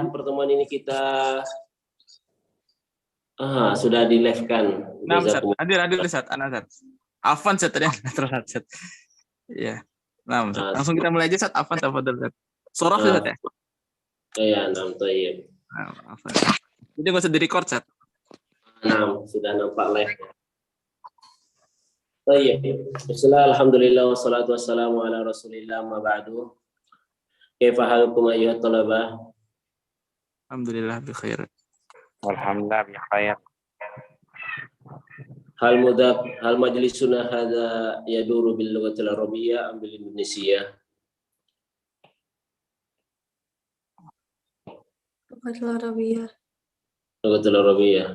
pertemuan ini kita sudah di live kan. Nah, hadir Ustaz, Afwan Ustaz tadi terus Ustaz. Iya. Nah, langsung kita mulai aja Ustaz. Afwan tafadhol Ustaz. Sorof Ustaz ya? Iya, thayyib. Afwan. Jadi enggak usah di-record Ustaz. Sudah nampak live. Thayyib. Bismillah, alhamdulillah wassalatu wassalamu ala Rasulillah ma ba'du. Kaifa halukum ayyuhat talabah? Alhamdulillah bi khair. Alhamdulillah bi khair. Hal majlisuna hadza yaduru bil lughatil arabiyyah am bil indonesia? Lughatil arabiyyah.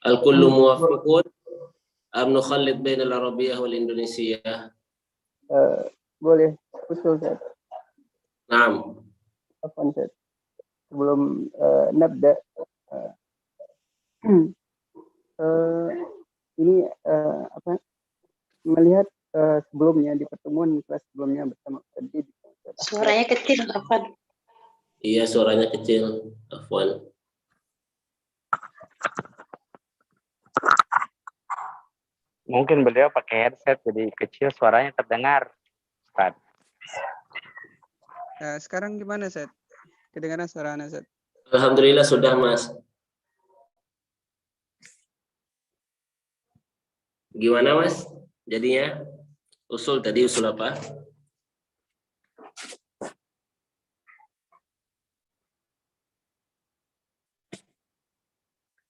Al kullu muwaffiqun am nukhallid bainal arabiyyah wal indonesia? Boleh usul Ustaz. Naam. Apa Ustaz? Sebelum nabda ini melihat sebelumnya di pertemuan kelas sebelumnya bersama Ustaz. Suaranya kecil, Afwan. Iya, suaranya kecil, Afwan. Mungkin beliau pakai headset jadi kecil suaranya terdengar. Ustaz. Sekarang gimana Ustaz? Kedengaran suaranya Ustaz? Alhamdulillah sudah Mas. Gimana Mas? Jadinya usul apa?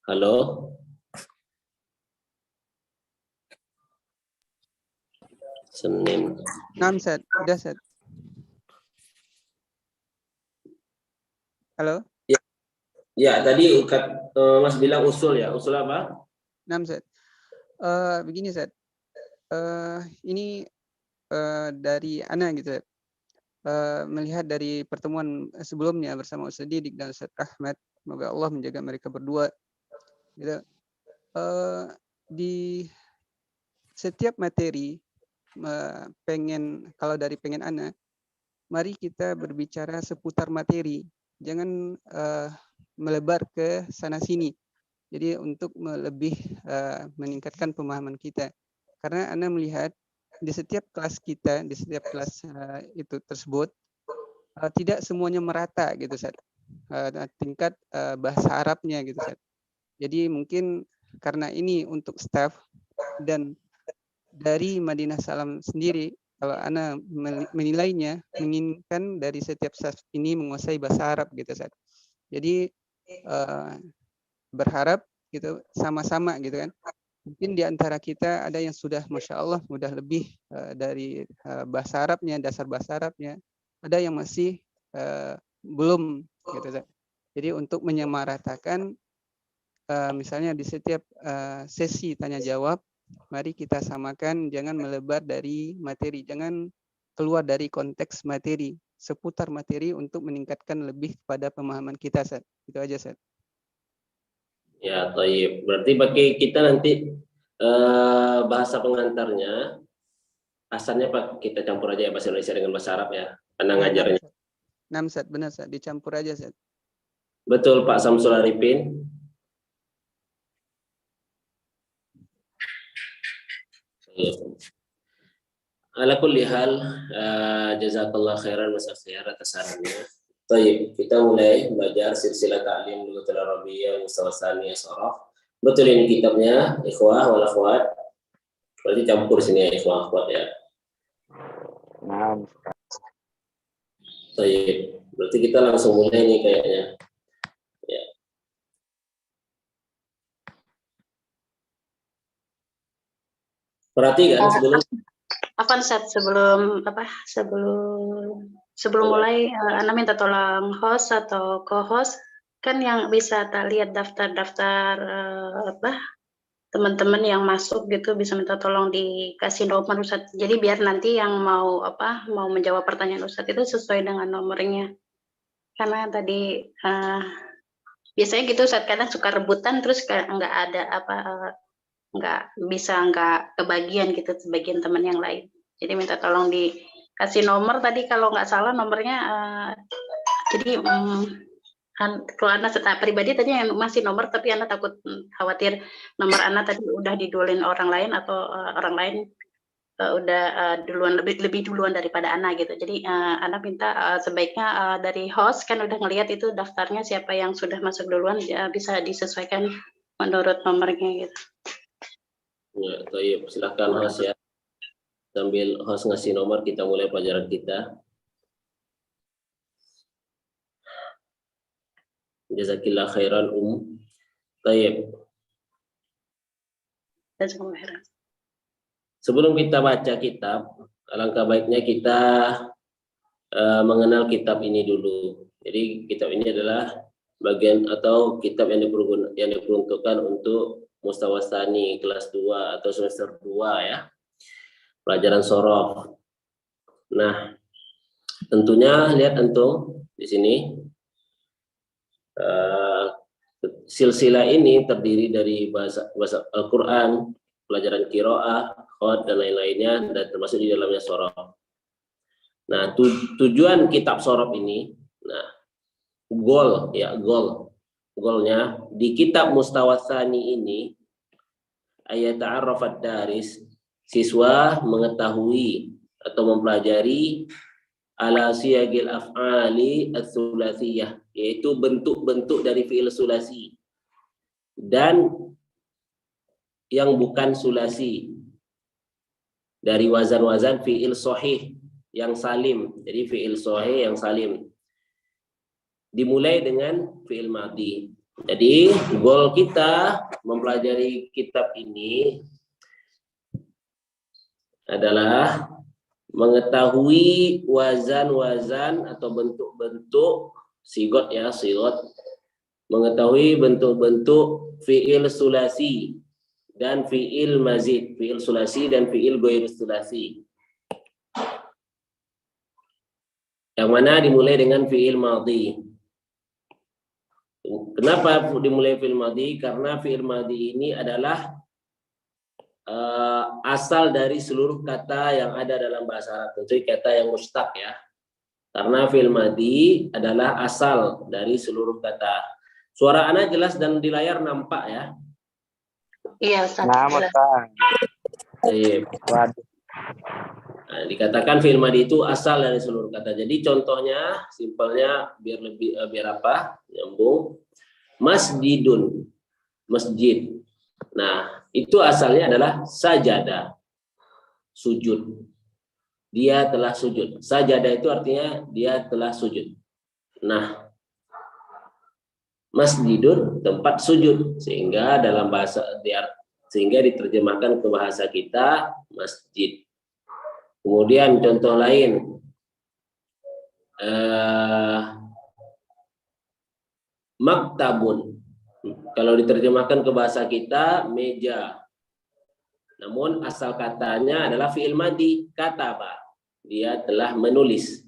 Halo? Senin. 6 Ustaz, udah Ustaz. Halo? Ya, tadi Mas bilang usul ya. Usul apa? 6 Ustaz. Begini Ustaz. Ini dari Ana gitu Ustaz. Melihat dari pertemuan sebelumnya bersama Ustaz Didik dan Ustaz Ahmad, semoga Allah menjaga mereka berdua. Gitu. Di setiap materi kalau dari pengen Ana, mari kita berbicara seputar materi, jangan melebar ke sana sini. Jadi untuk lebih meningkatkan pemahaman kita, karena Ana melihat di setiap kelas kita, di setiap kelas itu tersebut tidak semuanya merata gitu Ustaz. Tingkat bahasa Arabnya gitu Ustaz. Jadi mungkin karena ini untuk staff dan dari Madinah Salam sendiri, kalau Ana menilainya menginginkan dari setiap staff ini menguasai bahasa Arab gitu Ustaz. Jadi berharap gitu sama-sama gitu kan. Mungkin di antara kita ada yang sudah Masya Allah mudah lebih dari bahasa Arabnya, dasar bahasa Arabnya. Ada yang masih belum gitu Ustaz. Jadi untuk menyamaratakan misalnya di setiap sesi tanya jawab, mari kita samakan, jangan melebar dari materi, jangan keluar dari konteks materi, seputar materi untuk meningkatkan lebih kepada pemahaman kita, Ustaz. Itu aja, Ustaz. Ya, thayyib. Berarti bagi kita nanti bahasa pengantarnya asalnya Pak kita campur aja ya bahasa Indonesia dengan bahasa Arab ya. Karena ngajarnya. 6 Ustaz, benar Ustaz, dicampur aja, Ustaz. Betul Pak Samsul Arifin. Ala kulli hal, jazakallah khairan Mas Akhyar atas sarannya. Baik, kita mulai belajar silsilah ta'lim lughatul arabiyyah mustawa tsani syaraf. Betul ini kitabnya, ikhwah wal akhwat. Berarti campur sini ya ikhwah akhwat ya. Nah, Baik, berarti kita langsung mulai nih kayaknya. Ya. Perhatikan Afwan Ustaz, sebelum mulai Ana minta tolong host atau co-host kan yang bisa lihat daftar-daftar teman-teman yang masuk gitu bisa minta tolong dikasih nomor Ustaz. Jadi biar nanti yang mau menjawab pertanyaan Ustaz itu sesuai dengan nomornya. Karena tadi biasanya gitu Ustaz, kadang suka rebutan terus nggak ada nggak kebagian gitu sebagian teman yang lain. Jadi minta tolong dikasih nomor tadi, kalau nggak salah nomornya Jadi kalau Ana pribadi tadi yang masih nomor, tapi Ana takut khawatir nomor Ana tadi udah diduelin orang lain atau orang lain udah duluan lebih duluan daripada Ana gitu. Jadi Ana minta sebaiknya dari host kan udah ngelihat itu daftarnya siapa yang sudah masuk duluan bisa disesuaikan menurut nomornya gitu. Ya, baik. Silakan host ya. Sambil host ngasih nomor, kita mulai pelajaran kita. Jazakillah khairan Baik. Sebelum kita baca kitab, alangkah baiknya kita mengenal kitab ini dulu. Jadi kitab ini adalah bagian atau kitab yang diperuntukkan untuk mustawa tsani kelas 2 atau semester 2 ya. Pelajaran sorof. Nah, tentunya lihat antum di sini silsilah ini terdiri dari bahasa Al-Quran, pelajaran qiraah, khot dan lain-lainnya, dan termasuk di dalamnya sorof. Nah, tujuan kitab sorof ini, nah, goalnya di kitab mustawa tsani ini, ayat ta'arrafat daris, siswa mengetahui atau mempelajari ala siyagil af'ali ats-tsulatsiyah, yaitu bentuk-bentuk dari fi'il sulasi dan yang bukan sulasi, dari wazan-wazan fi'il sahih yang salim. Jadi fi'il sahih yang salim dimulai dengan fi'il madhi. Jadi goal kita mempelajari kitab ini adalah mengetahui wazan-wazan atau bentuk-bentuk sigot ya, sigot, mengetahui bentuk-bentuk fi'il sulasi dan fi'il mazid, fi'il sulasi dan fi'il ghair sulasi. Yang mana dimulai dengan fi'il madhi. Kenapa dimulai fi'il madhi? Karena fi'il madhi ini adalah asal dari seluruh kata yang ada dalam bahasa Arab, tentu kata yang mustaq ya. Karena fi'il madhi adalah asal dari seluruh kata. Suara Ana jelas dan di layar nampak ya? Iya, Ustaz. Nah, Nah, dikatakan fi'il madhi itu asal dari seluruh kata. Jadi contohnya, simpelnya biar apa? Nyambung. Masjidun, masjid. Nah, itu asalnya adalah sajada, sujud. Dia telah sujud. Sajada itu artinya dia telah sujud. Nah, masjidun tempat sujud, sehingga dalam bahasa sehingga diterjemahkan ke bahasa kita masjid. Kemudian contoh lain, maktabun. Kalau diterjemahkan ke bahasa kita meja. Namun asal katanya adalah fi'il madhi, kataba. Dia telah menulis.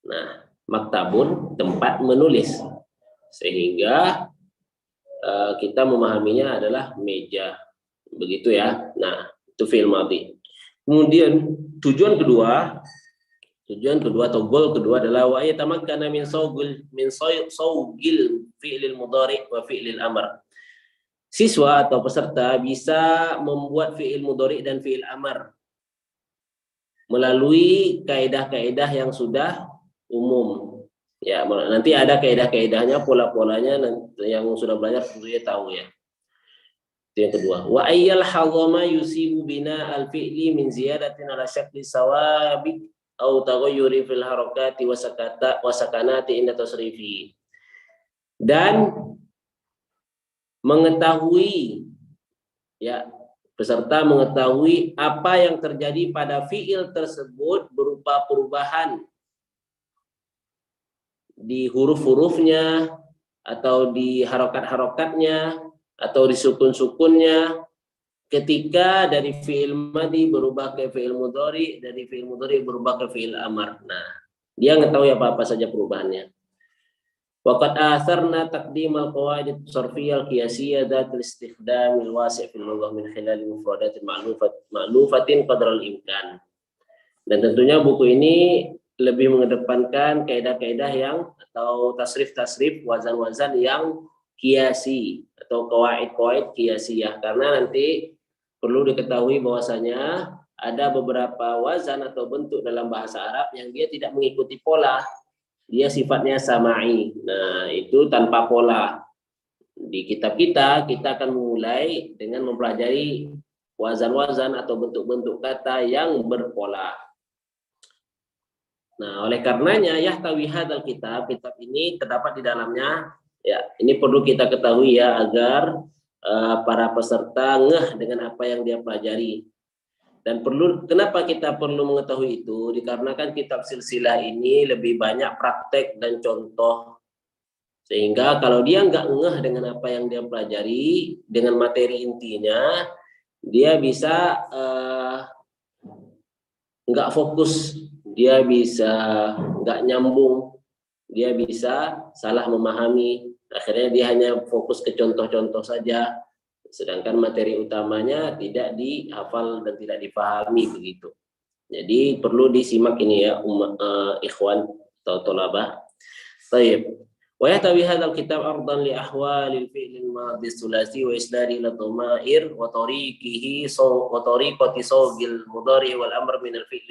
Nah, maktabun tempat menulis. Sehingga kita memahaminya adalah meja. Begitu ya. Nah, itu fi'il madhi. Kemudian tujuan kedua atau goal kedua adalah wa yatamakkana min sawgil fi'lil mudhari' wa fi'lil amr. Siswa atau peserta bisa membuat fi'il mudhari' dan fi'il amr melalui kaidah-kaidah yang sudah umum. Ya, nanti ada kaidah-kaidahnya, pola-polanya yang sudah belajar tentunya tahu ya. Itu yang kedua. Wa ayyal hadama yusibu bina al-fi'li min ziyadatin ala syakli sawabi au taghayyuri fil harakati wa sakanati inda tasrifi. Dan mengetahui ya, peserta mengetahui apa yang terjadi pada fi'il tersebut berupa perubahan di huruf-hurufnya atau di harokat-harokatnya atau di sukun-sukunnya ketika dari fi'il madhi berubah ke fi'il mudhari, dari fi'il mudhari berubah ke fi'il amr. Nah, dia mengetahui apa-apa saja perubahannya. Waqad atharna taqdim al-qawaid as-sarfiyyah al-qiyasiyah dhat al-istikhdam al-wasi' fil lughah min khilal mufradat ma'lufatin qadra al-imkan. Dan tentunya buku ini lebih mengedepankan kaidah-kaidah yang atau tasrif-tasrif wazan-wazan yang kiasi atau qawaid-qawaid kiasiyah, karena nanti perlu diketahui bahwasanya ada beberapa wazan atau bentuk dalam bahasa Arab yang dia tidak mengikuti pola, dia sifatnya sama'i. Nah, itu tanpa pola. Di kitab kita akan memulai dengan mempelajari wazan-wazan atau bentuk-bentuk kata yang berpola. Nah, oleh karenanya yahtawi hadzal kitab ini terdapat di dalamnya, ya, ini perlu kita ketahui ya, agar para peserta ngeh dengan apa yang dia pelajari. Dan kenapa kita perlu mengetahui itu? Dikarenakan kitab silsilah ini lebih banyak praktek dan contoh. Sehingga kalau dia nggak ngeh dengan apa yang dia pelajari, dengan materi intinya, dia bisa nggak fokus, dia bisa nggak nyambung, dia bisa salah memahami. Akhirnya dia hanya fokus ke contoh-contoh saja, sedangkan materi utamanya tidak dihafal dan tidak dipahami begitu. Jadi perlu disimak ini ya, ikhwan atau tolabah. Baik. ويحتوي هذا الكتاب أرضا لأحوال الفعل الماضي الثلاثي وإسناده إلى الضمائر وطريقة صوغ المضارع والأمر من الفعل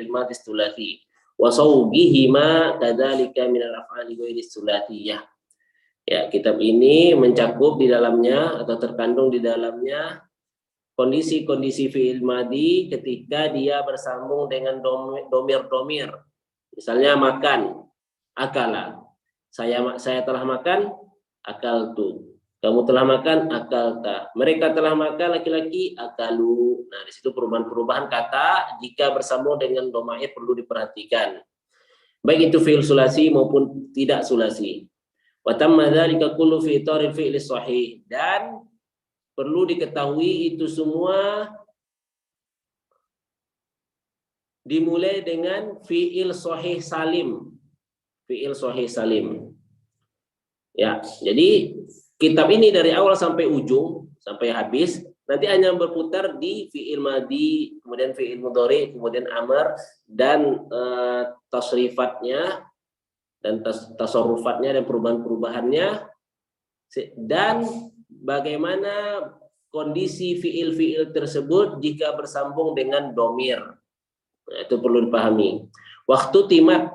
الماضي الثلاثي وصوغهما كذلك من الأفعال غير الثلاثية. Ya, kitab ini mencakup di dalamnya atau terkandung di dalamnya kondisi-kondisi fi'il madhi ketika dia bersambung dengan domir-domir. Misalnya makan, akala. Saya telah makan, akaltu. Kamu telah makan, akalta. Mereka telah makan, laki-laki, akalu. Nah, di situ perubahan-perubahan kata jika bersambung dengan domair perlu diperhatikan. Baik itu fi'il sulasi maupun tidak sulasi. Wa tamma dzalika kullu fi itaril fi'li shahih, dan perlu diketahui itu semua dimulai dengan fi'il sahih salim. Fi'il sahih salim. Ya, jadi kitab ini dari awal sampai ujung, sampai habis, nanti hanya berputar di fi'il madhi, kemudian fi'il mudhari, kemudian amar, dan tasrifatnya, dan tasarrufatnya, dan perubahan-perubahannya, dan bagaimana kondisi fi'il-fi'il tersebut jika bersambung dengan domir. Nah, itu perlu dipahami. Waktu timat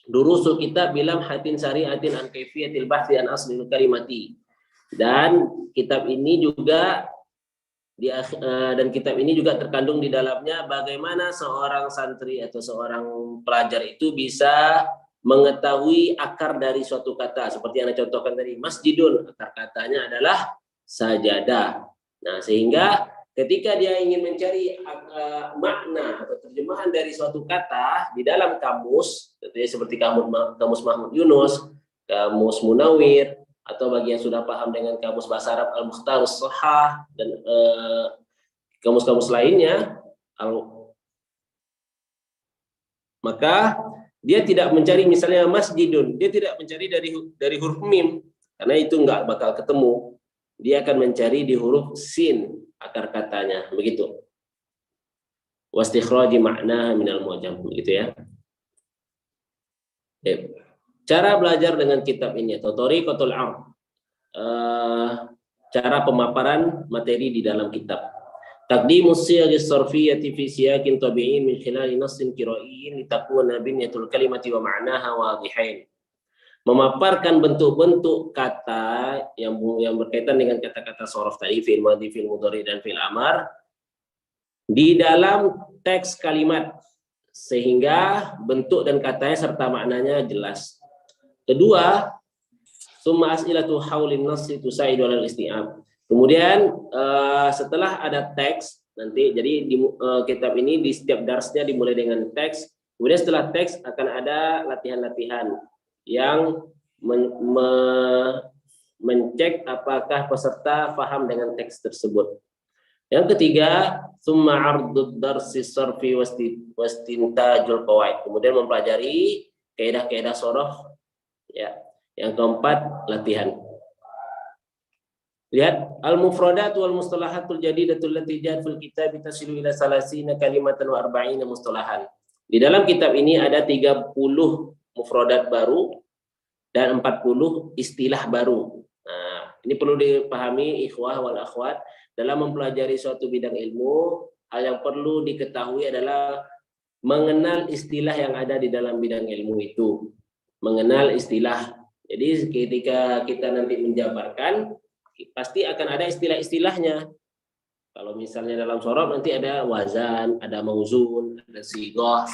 durusul kitab bilam hatin syari'atin an kaifiyatil bahthi an aslil kalimati. Dan kitab ini juga terkandung di dalamnya bagaimana seorang santri atau seorang pelajar itu bisa mengetahui akar dari suatu kata, seperti yang saya contohkan tadi, masjidun, akar katanya adalah sajadah. Nah, sehingga ketika dia ingin mencari makna atau terjemahan dari suatu kata di dalam kamus, seperti kamus Mahmud Yunus, kamus Munawir, atau bagi yang sudah paham dengan kamus bahasa Arab Al-Mukhtarus Shahah, dan kamus-kamus lainnya, maka dia tidak mencari misalnya masjidun, dia tidak mencari dari huruf mim, karena itu nggak bakal ketemu. Dia akan mencari di huruf sin, akar katanya, begitu. Wastikhraji makna minal mu'jam, begitu ya. Cara belajar dengan kitab ini atau thariqatul 'am, cara pemaparan materi di dalam kitab. Taqdimus siyagis sarfiyyati fi siyaqin tabi'in min khilali nassin qira'iyyin litakuna binyatul kalimati wa ma'naha wadihain. Memaparkan bentuk-bentuk kata yang berkaitan dengan kata-kata sorof tadi, fi'il madhi, fi'il mudhari, dan fi'il amar di dalam teks kalimat, sehingga bentuk dan katanya serta maknanya jelas. Kedua, summa as'ilatu haulin nassi tusaidu alal isti'ab. Kemudian setelah ada teks nanti, jadi di kitab ini di setiap darsnya dimulai dengan teks, kemudian setelah teks akan ada latihan-latihan yang mencek apakah peserta paham dengan teks tersebut. Yang ketiga, summa ardud darsi sarfi wastintajul qawaid. Kemudian mempelajari kaidah-kaidah sorof. Ya. Yang keempat, latihan. Lihat, al-mufradat wal mustalahatul jadidatul lati ja'at fil kitab tasilu ila salasina kalimatan wa arba'ina mustalahan. Di dalam kitab ini ada 30 mufradat baru dan 40 istilah baru. Nah, ini perlu dipahami ikhwah wal akhwat, dalam mempelajari suatu bidang ilmu, hal yang perlu diketahui adalah mengenal istilah yang ada di dalam bidang ilmu itu. Mengenal istilah. Jadi ketika kita nanti menjabarkan, pasti akan ada istilah-istilahnya. Kalau misalnya dalam sorof nanti ada wazan, ada mauzun, ada sighah.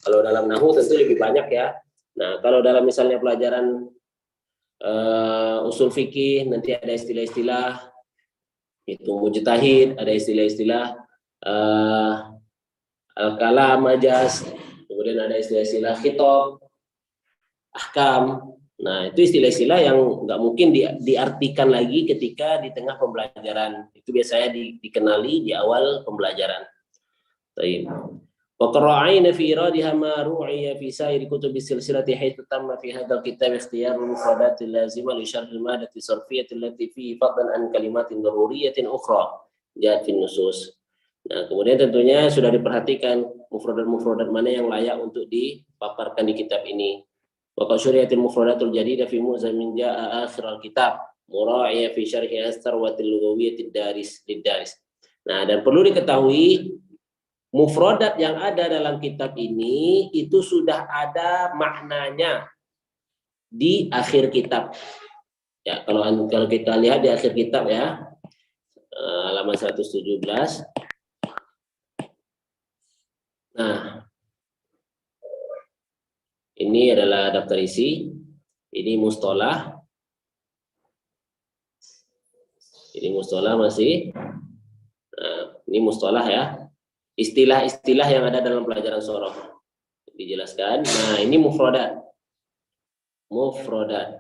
Kalau dalam nahwu tentu lebih banyak ya. Nah, kalau dalam misalnya pelajaran usul fikih nanti ada istilah-istilah itu mujtahid, ada istilah-istilah al-kalam, majaz, kemudian ada istilah-istilah khitab, ahkam. Nah, itu istilah-istilah yang nggak mungkin diartikan lagi ketika di tengah pembelajaran. Itu biasanya dikenali di awal pembelajaran. Baik. Wa qara'ayna fi iradiha ma ru'iya fi sa'iri kutubi silsilati haitsu tamma fi hadzal kitab ikhtiyar mufradat lazimah li syarh al-madati sarfiyyah allati fi fadlan an kalimatin daruriyatin ukhra ja'at fi nusus. Nah, kemudian tentunya sudah diperhatikan mufradat-mufradat mana yang layak untuk dipaparkan di kitab ini. Wa qasyuriyatil mufradatul jadidah fi mu'zamin jaa akhir al-kitab mura'iya fi syarhi astarwatil lughawiyyatid daris lidaris. Nah, dan perlu diketahui mufradat yang ada dalam kitab ini itu sudah ada maknanya di akhir kitab. Ya, kalau kita lihat di akhir kitab ya, halaman 117. Nah, ini adalah daftar isi, ini mustolah. Ini mustolah masih. Nah, ini mustolah ya. Istilah-istilah yang ada dalam pelajaran sorof dijelaskan. Nah, ini mufradat. Mufradat.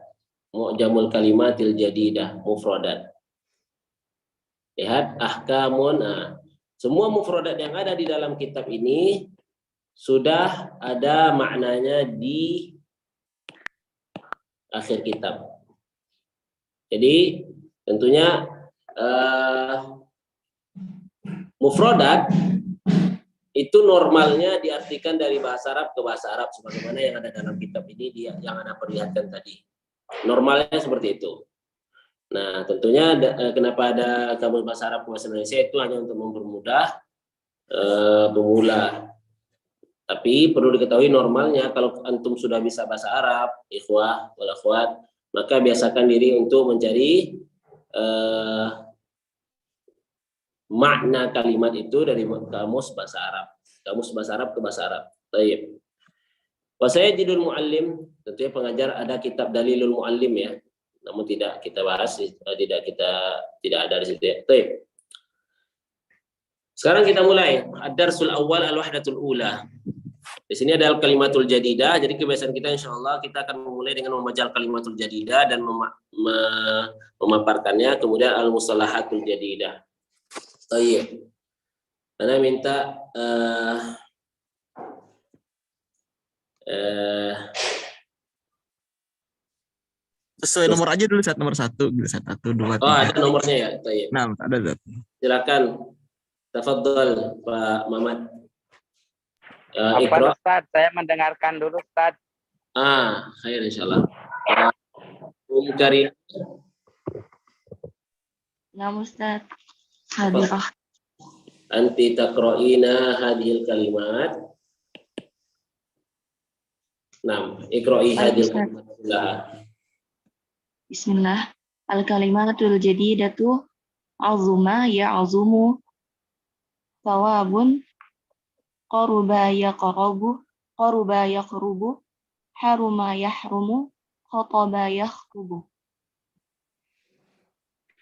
Mu'jamul kalimatil jadidah, mufradat. Lihat ahkamun. Nah, semua mufradat yang ada di dalam kitab ini sudah ada maknanya di akhir kitab. Jadi tentunya mufradat itu normalnya diartikan dari bahasa Arab ke bahasa Arab sebagaimana yang ada dalam kitab ini yang Anda perlihatkan tadi. Normalnya seperti itu. Nah, tentunya kenapa ada kamus bahasa Arab ke bahasa Indonesia itu hanya untuk mempermudah pemula. Tapi perlu diketahui normalnya kalau antum sudah bisa bahasa Arab, ikhwah wal akhwat, maka biasakan diri untuk mencari makna kalimat itu dari kamus bahasa Arab. Kamus bahasa Arab ke bahasa Arab. Baik. Wasayajidul muallim, tentunya pengajar ada kitab Dalilul Muallim ya. Namun tidak kita bahas, tidak ada di situ ya. Baik. Sekarang kita mulai. Ad-darsul awal al-wahdatul ula. Di sini ada kalimatul jadidah. Jadi kebiasaan kita insyaallah kita akan memulai dengan membaca kalimatul jadidah dan memaparkannya, kemudian al-mustalahatul jadidah. Baik. Ana minta sesuai nomor aja dulu, nomor 1 gitu, 1, 2, 3. Oh, ada nomornya ya. Baik. Nah, ada Zat. Silakan. Tafadhol Pak Mamat. Apa Ustaz? Saya mendengarkan dulu Ustaz. Khair insyaallah. Karim. Nah, Ustaz. Hadirah. Anti taqra'ina hadhil kalimat. Nah, iqra'i hadhil kalimat. Bismillah. Al-kalimatul jadidatu azuma ya'zumu thawabun qaruba yaqrabu haruma yahrumu khataba yakhtubu.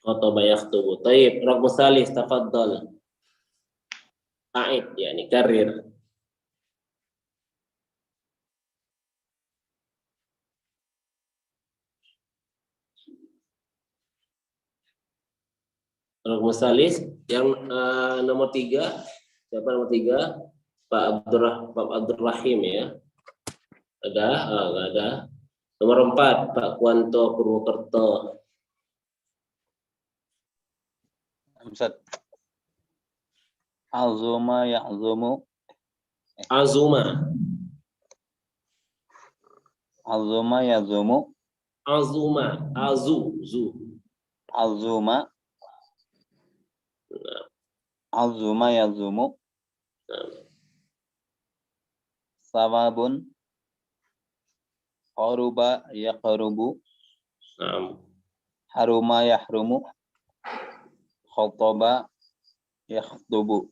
Khataba yakhtubu. Tayyib, raqam tsalits tafaddal. A'id yani karir. Raqam tsalits yang nomor 3. Siapa nomor 3? Pak Abdurrahim ya. Ada? Enggak ada. Nomor 4, Pak Kuanto Purwokerto. Ustaz. Azuma ya'zumu Azuma. Azuma yazumu. Azuma. Zu. Azuma. Azuma yazumu. Sawabun. Qaruba yaqrubu. Haruma yahrumu. Khotoba yakhtubu.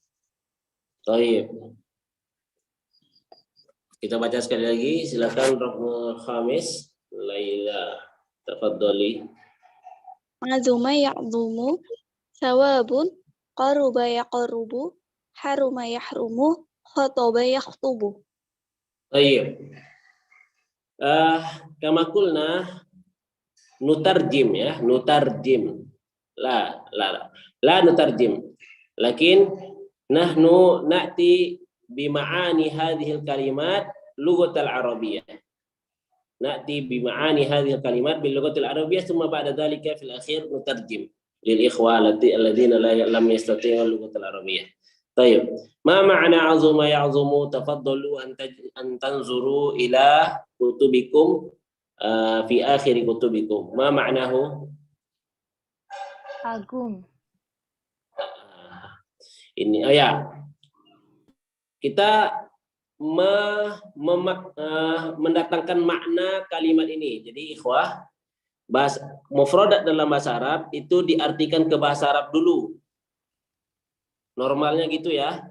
Baik. Kita baca sekali lagi. Silakan Rahmul Khamis. Laila, tafadhali. Azuma ya'zumu, sawabun, qaruba yaqrubu, haruma yahrumu, khotoba yakhtubu. Baik. Kama qulna nutarjim ya, nutarjim. La nutarjim. Lakin nahnu na'ti bima'ani hadhil kalimat lughatal arabiyyah. Na'ti bima'ani hadhil kalimat bil lughatil arabiyyah thumma ba'da dhalika fil akhir nutarjim lil ikhwa alladziina lam yastati'u lughatal arabiyyah. Baik. Ma ma'na azuma ya'zumu? Tafaddalu an tanzuru ila kutubikum fi akhir kutubikum. Ma ma'nahu? Agung. Ini ya. Kita mendatangkan makna kalimat ini. Jadi ikhwah, mufradat dalam bahasa Arab itu diartikan ke bahasa Arab dulu. Normalnya gitu ya.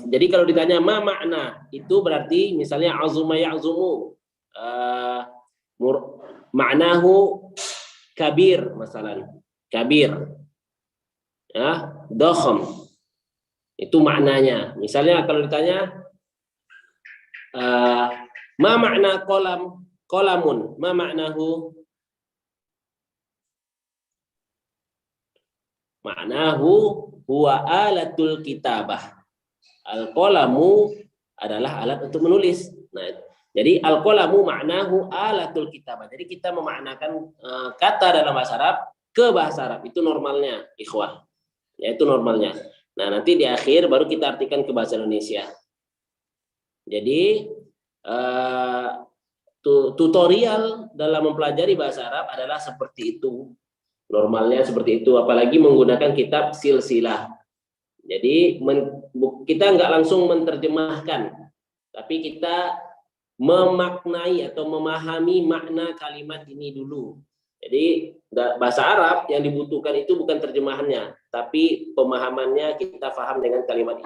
Jadi kalau ditanya ma makna, itu berarti misalnya azuma ya'zumu, maknahu kabir masalan. Kabir. Ya, dokham. Itu maknanya. Misalnya kalau ditanya ma makna qolamun, ma maknahu? Maknahu huwa alatul kitabah. Al-qalamu adalah alat untuk menulis. Nah, jadi al-qalamu maknahu alatul kitabah. Jadi kita memaknakan kata dalam bahasa Arab ke bahasa Arab. Itu normalnya, ikhwah. Ya, itu normalnya. Nah, nanti di akhir baru kita artikan ke bahasa Indonesia. Jadi tutorial dalam mempelajari bahasa Arab adalah seperti itu. Normalnya seperti itu, apalagi menggunakan kitab silsilah. Jadi kita nggak langsung menerjemahkan, tapi kita memaknai atau memahami makna kalimat ini dulu. Jadi bahasa Arab yang dibutuhkan itu bukan terjemahannya, tapi pemahamannya kita paham dengan kalimat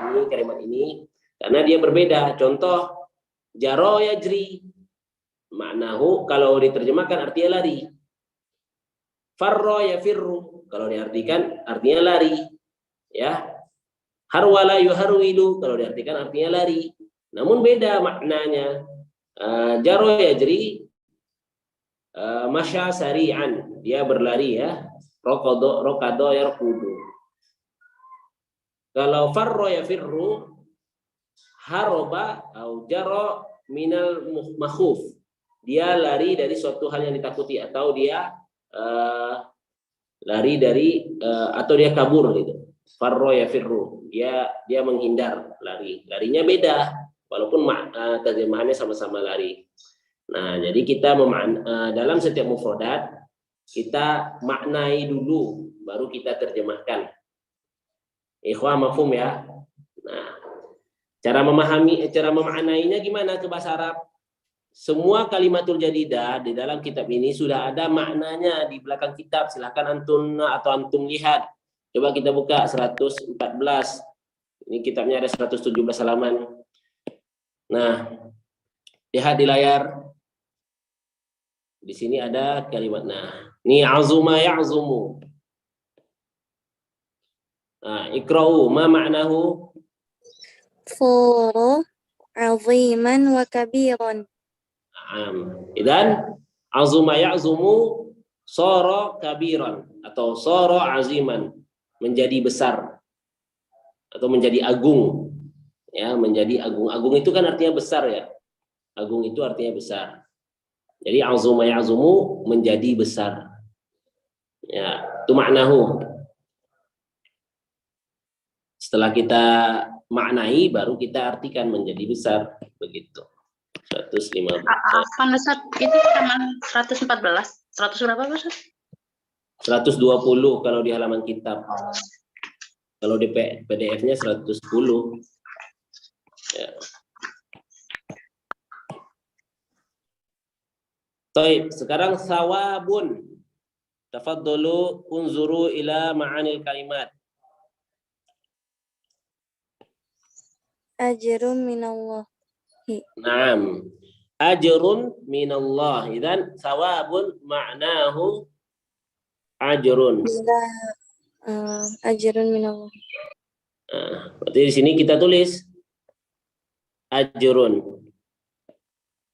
ini, karena dia berbeda. Contoh, jaro yajri, maknahu kalau diterjemahkan artinya lari. Farro yafirru, kalau diartikan artinya lari, ya. Harwala yuharwilu, kalau diartikan artinya lari. Namun beda maknanya. Jaro yajri, masya sari'an, dia berlari ya. Rokado yarkudu. Kalau farro yafirru, haroba au jaro minal makhuf, dia lari dari suatu hal yang ditakuti, atau dia lari dari atau dia kabur gitu. Farro yafirru, dia menghindar, larinya beda walaupun terjemahannya sama-sama lari. Nah, jadi kita dalam setiap mufradat kita maknai dulu baru kita terjemahkan. Ikhwah mafhum ya. Nah, cara memaknainya gimana ke bahasa Arab? Semua kalimatul jadidah di dalam kitab ini sudah ada maknanya di belakang kitab. Silahkan antum lihat. Coba kita buka 114. Ini kitabnya ada 117 halaman. Nah, lihat di layar. Di sini ada kalimat. Nah, ini azuma ya'zumu. Nah, ikra'u ma ma'nahu? Furu aziman wa kabiran. Idan azuma ya'zumu sara kabiran atau sara aziman, menjadi besar atau menjadi agung, ya, menjadi agung. Agung itu kan artinya besar ya. Agung itu artinya besar. Jadi azuma ya'zumu, menjadi besar. Ya, itu maknahu. Setelah kita maknai baru kita artikan menjadi besar begitu. 115. Afwan Ustaz, itu halaman 114. 100 berapa Ustaz? 120 kalau di halaman kitab. Kalau di PDF-nya 110. Ya. Baik, sekarang sawabun. Tafadhalu unzuru ila ma'anil kalimat. Ajrun minallah. Naam. Ajrun minallah. Idzan sawabun ma'nahu ajrun. Ajrun minallah. Berarti di sini kita tulis ajrun.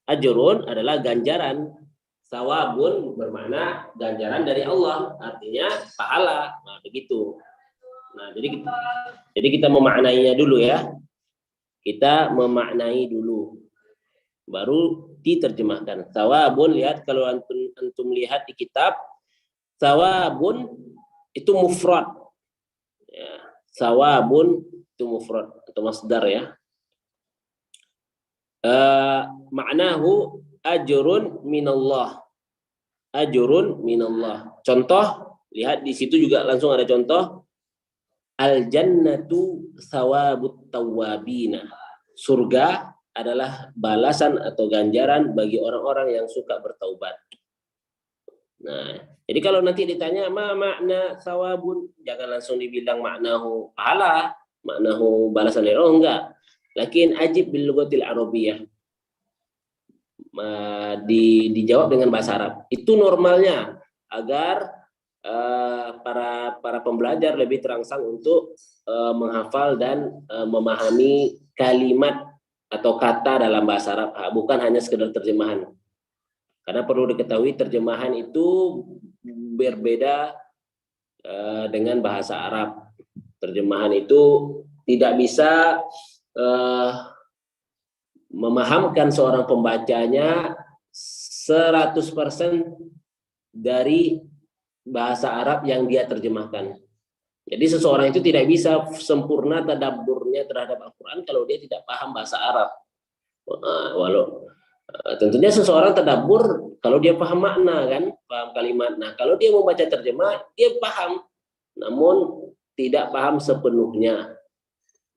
Ajrun adalah ganjaran. Sawabun bermakna ganjaran dari Allah, artinya pahala. Nah, begitu. Nah, jadi kita memaknainya dulu ya. Kita memaknai dulu. Baru diterjemahkan. Sawabun, lihat kalau antum lihat di kitab, sawabun itu mufrad. Ya, sawabun itu mufrad atau masdar ya. Maknahu ajrun minallah. Ajrun minallah. Contoh, lihat di situ juga langsung ada contoh. Al jannatu thawabut tawwabina. Surga adalah balasan atau ganjaran bagi orang-orang yang suka bertaubat. Nah, jadi kalau nanti ditanya makna thawabun, jangan langsung dibilang maknahu pahala, maknahu balasan dari Allah, enggak. Lakin ajib bil lughatil arabiyyah. Dijawab dengan bahasa Arab. Itu normalnya agar para pembelajar lebih terangsang untuk menghafal dan memahami kalimat atau kata dalam bahasa Arab, bukan hanya sekedar terjemahan. Karena perlu diketahui terjemahan itu berbeda dengan bahasa Arab. Terjemahan itu tidak bisa memahamkan seorang pembacanya 100% dari bahasa Arab yang dia terjemahkan. Jadi seseorang itu tidak bisa sempurna tadabburnya terhadap Al-Quran kalau dia tidak paham bahasa Arab. Tentunya seseorang tadabbur kalau dia paham makna, kan, paham kalimat. Nah, kalau dia membaca terjemah, dia paham, namun tidak paham sepenuhnya.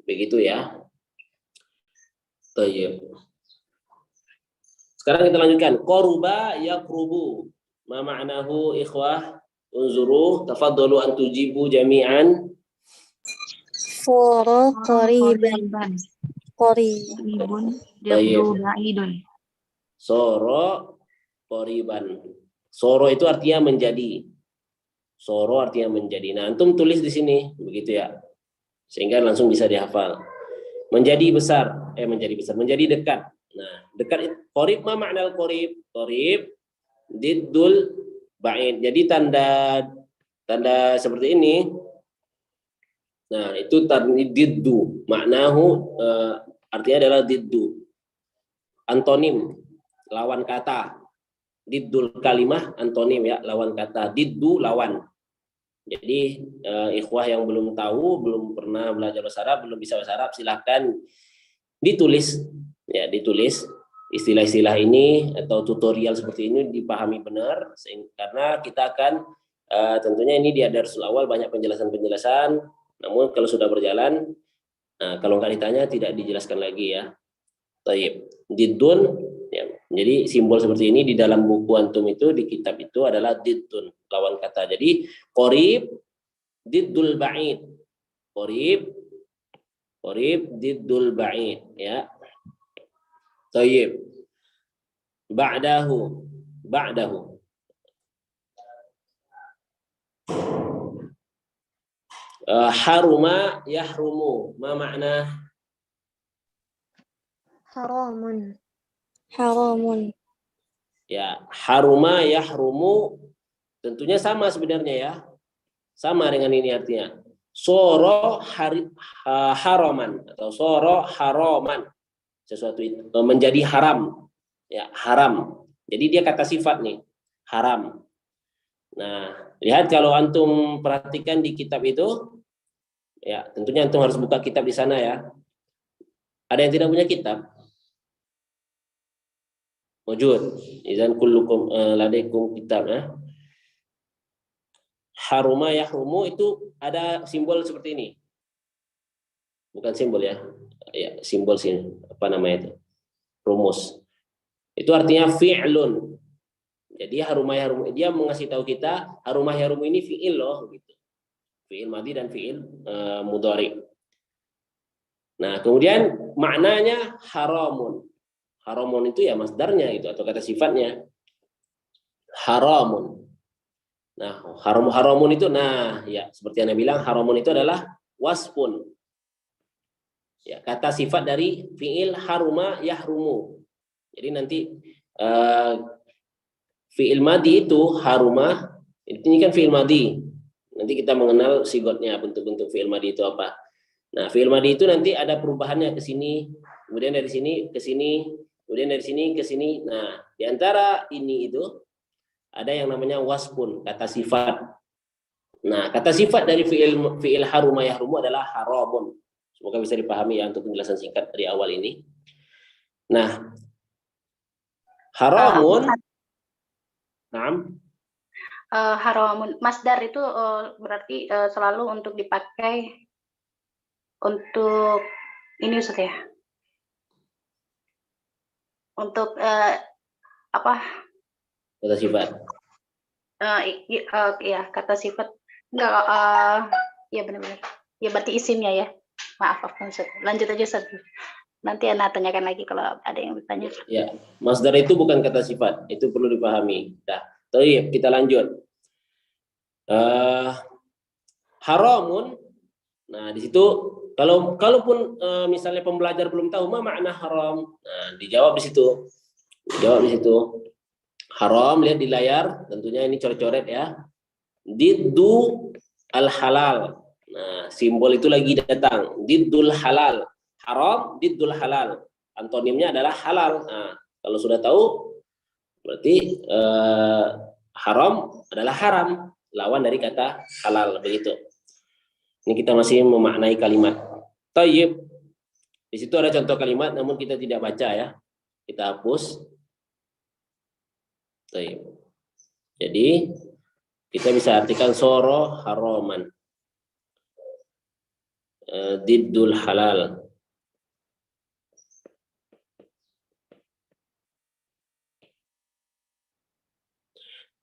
Begitu ya. Sekarang kita lanjutkan. Qaruba yaqrubu. Ma ma'nahu ikhwah? Unzuru, tafadhalu an tujibu jami'an. Soro qariban. Qaribun yabdu ba'idun. Soro qariban. Soro itu artinya menjadi. Soro artinya menjadi. Nah, antum tulis di sini, begitu ya. Sehingga langsung bisa dihafal. Menjadi besar, menjadi dekat. Nah, dekat itu qarib, ma makna qarib? Qarib diddul ba'id. Jadi tanda seperti ini. Nah, itu diddu. Maknahu artinya adalah diddu. Antonim, lawan kata. Diddul kalimah antonim ya, lawan kata. Diddu lawan. Jadi ikhwah yang belum tahu, belum pernah belajar bahasa Arab, belum bisa bahasa Arab, silahkan ditulis ya, ditulis istilah-istilah ini atau tutorial seperti ini dipahami benar, karena kita akan tentunya ini di darsul awal banyak penjelasan-penjelasan, namun kalau sudah berjalan, kalau nggak ditanya tidak dijelaskan lagi ya. Taib. Diddun ya, jadi simbol seperti ini di dalam buku antum itu, di kitab itu adalah diddun, lawan kata. Jadi qarib diddul ba'id. Qarib diddul ba'id ya. Taib. Ba'dahu. Haruma yahrumu. Ma makna? Haramun. Ya, haruma yahrumu tentunya sama sebenarnya ya. Sama dengan ini artinya. Soro haraman atau soro haraman. Sesuatu itu menjadi haram. Ya, haram. Jadi dia kata sifat nih, haram. Nah, lihat kalau antum perhatikan di kitab itu, ya tentunya antum harus buka kitab di sana ya. Ada yang tidak punya kitab? Wujud. Idzan kullukum ladaikum kitab ya. Haruma yahrumu itu ada simbol seperti ini. Bukan simbol ya. Ya, simbol sini. Apa namanya itu? Rumus. Itu artinya fi'lun. Jadi haruma yahrumu dia mengasih tahu kita haruma yahrumu ini fi'il loh gitu. Fi'il madhi dan fi'il mudhari. Nah, kemudian maknanya haramun. Haramun itu ya masdarnya itu atau kata sifatnya. Haramun. Nah, haramun itu nah ya seperti yang Anda bilang haramun itu adalah wasfun. Ya, kata sifat dari fi'il haruma yahrumu. Jadi nanti fi'il madhi itu haruma ini kan fi'il madhi. Nanti kita mengenal sigotnya bentuk-bentuk fi'il madhi itu apa. Nah, fi'il madhi itu nanti ada perubahannya ke sini, kemudian dari sini ke sini, kemudian dari sini ke sini. Nah, di antara ini itu ada yang namanya wasfun, kata sifat. Nah, kata sifat dari fi'il haruma yahrumu adalah haramun. Semoga bisa dipahami ya untuk penjelasan singkat dari awal ini. Nah, haramun. Haramun masdar itu berarti selalu untuk dipakai untuk ini Ustaz ya. Untuk apa? Kata sifat. Ya, kata sifat. Enggak ya benar-benar. Ya berarti isimnya ya. Maaf Ustaz. Lanjut aja Ustaz. Nanti Ana tanyakan lagi kalau ada yang bertanya. Ya, masdar itu bukan kata sifat, itu perlu dipahami. Dah, baik, kita lanjut. Haramun. Nah, di situ kalaupun misalnya pembelajar belum tahu apa makna haram, nah dijawab di situ. Haram, lihat di layar, tentunya ini coret-coret ya. Diddu al-halal. Nah, simbol itu lagi datang. Diddul halal. Haram, diddul halal. Antonimnya adalah halal. Nah, kalau sudah tahu, berarti haram adalah haram. Lawan dari kata halal, begitu. Ini kita masih memaknai kalimat. Tayyib. Di situ ada contoh kalimat, namun kita tidak baca ya. Kita hapus. Tayyib. Jadi, kita bisa artikan soro haraman. Diddul halal.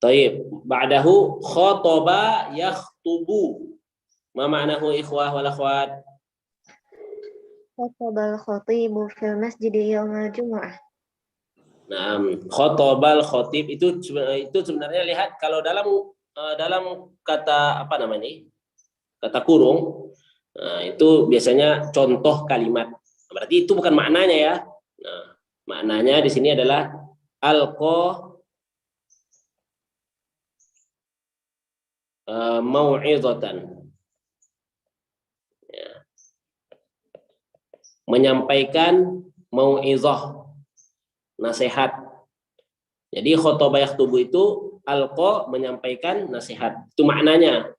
Tayyib. Ba'dahu khotaba yakhtubu. Ma ma'nahu ikhwah wal akhwat? Khatabal khatibu fil masjid yaumal jumu'ah. Nah, khotobal khotib itu sebenarnya lihat kalau dalam kata apa namanya kata kurung, nah, itu biasanya contoh kalimat. Berarti itu bukan maknanya ya. Nah, maknanya di sini adalah alqa mau'izatan. Ya. Menyampaikan mau'izah. Nasihat. Jadi khotbah yakhtubu itu alqa menyampaikan nasihat. Itu maknanya.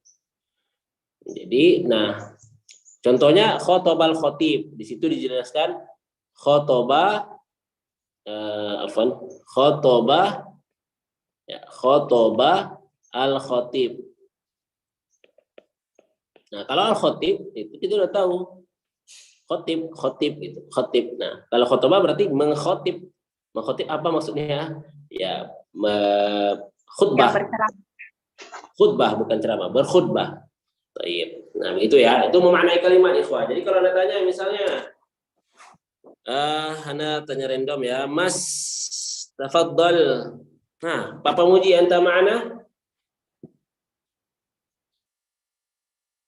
Jadi, nah, contohnya khotbal khotib. Di situ dijelaskan khotbah khotbah al khotib. Nah, kalau al khotib itu kita udah tahu. Khotib gitu. Khotib. Nah, kalau khotbah berarti mengkhotib. Mengkhotib apa maksudnya? Ya, khutbah. Khutbah bukan ceramah, berkhutbah. Baik. Nah, begitu ya. Itu memaknai kalimat ikhwah. Jadi kalau Anda tanya misalnya Anda tanya random ya, Mas tafaddal. Nah, Pak Pamuji anta ma'ana?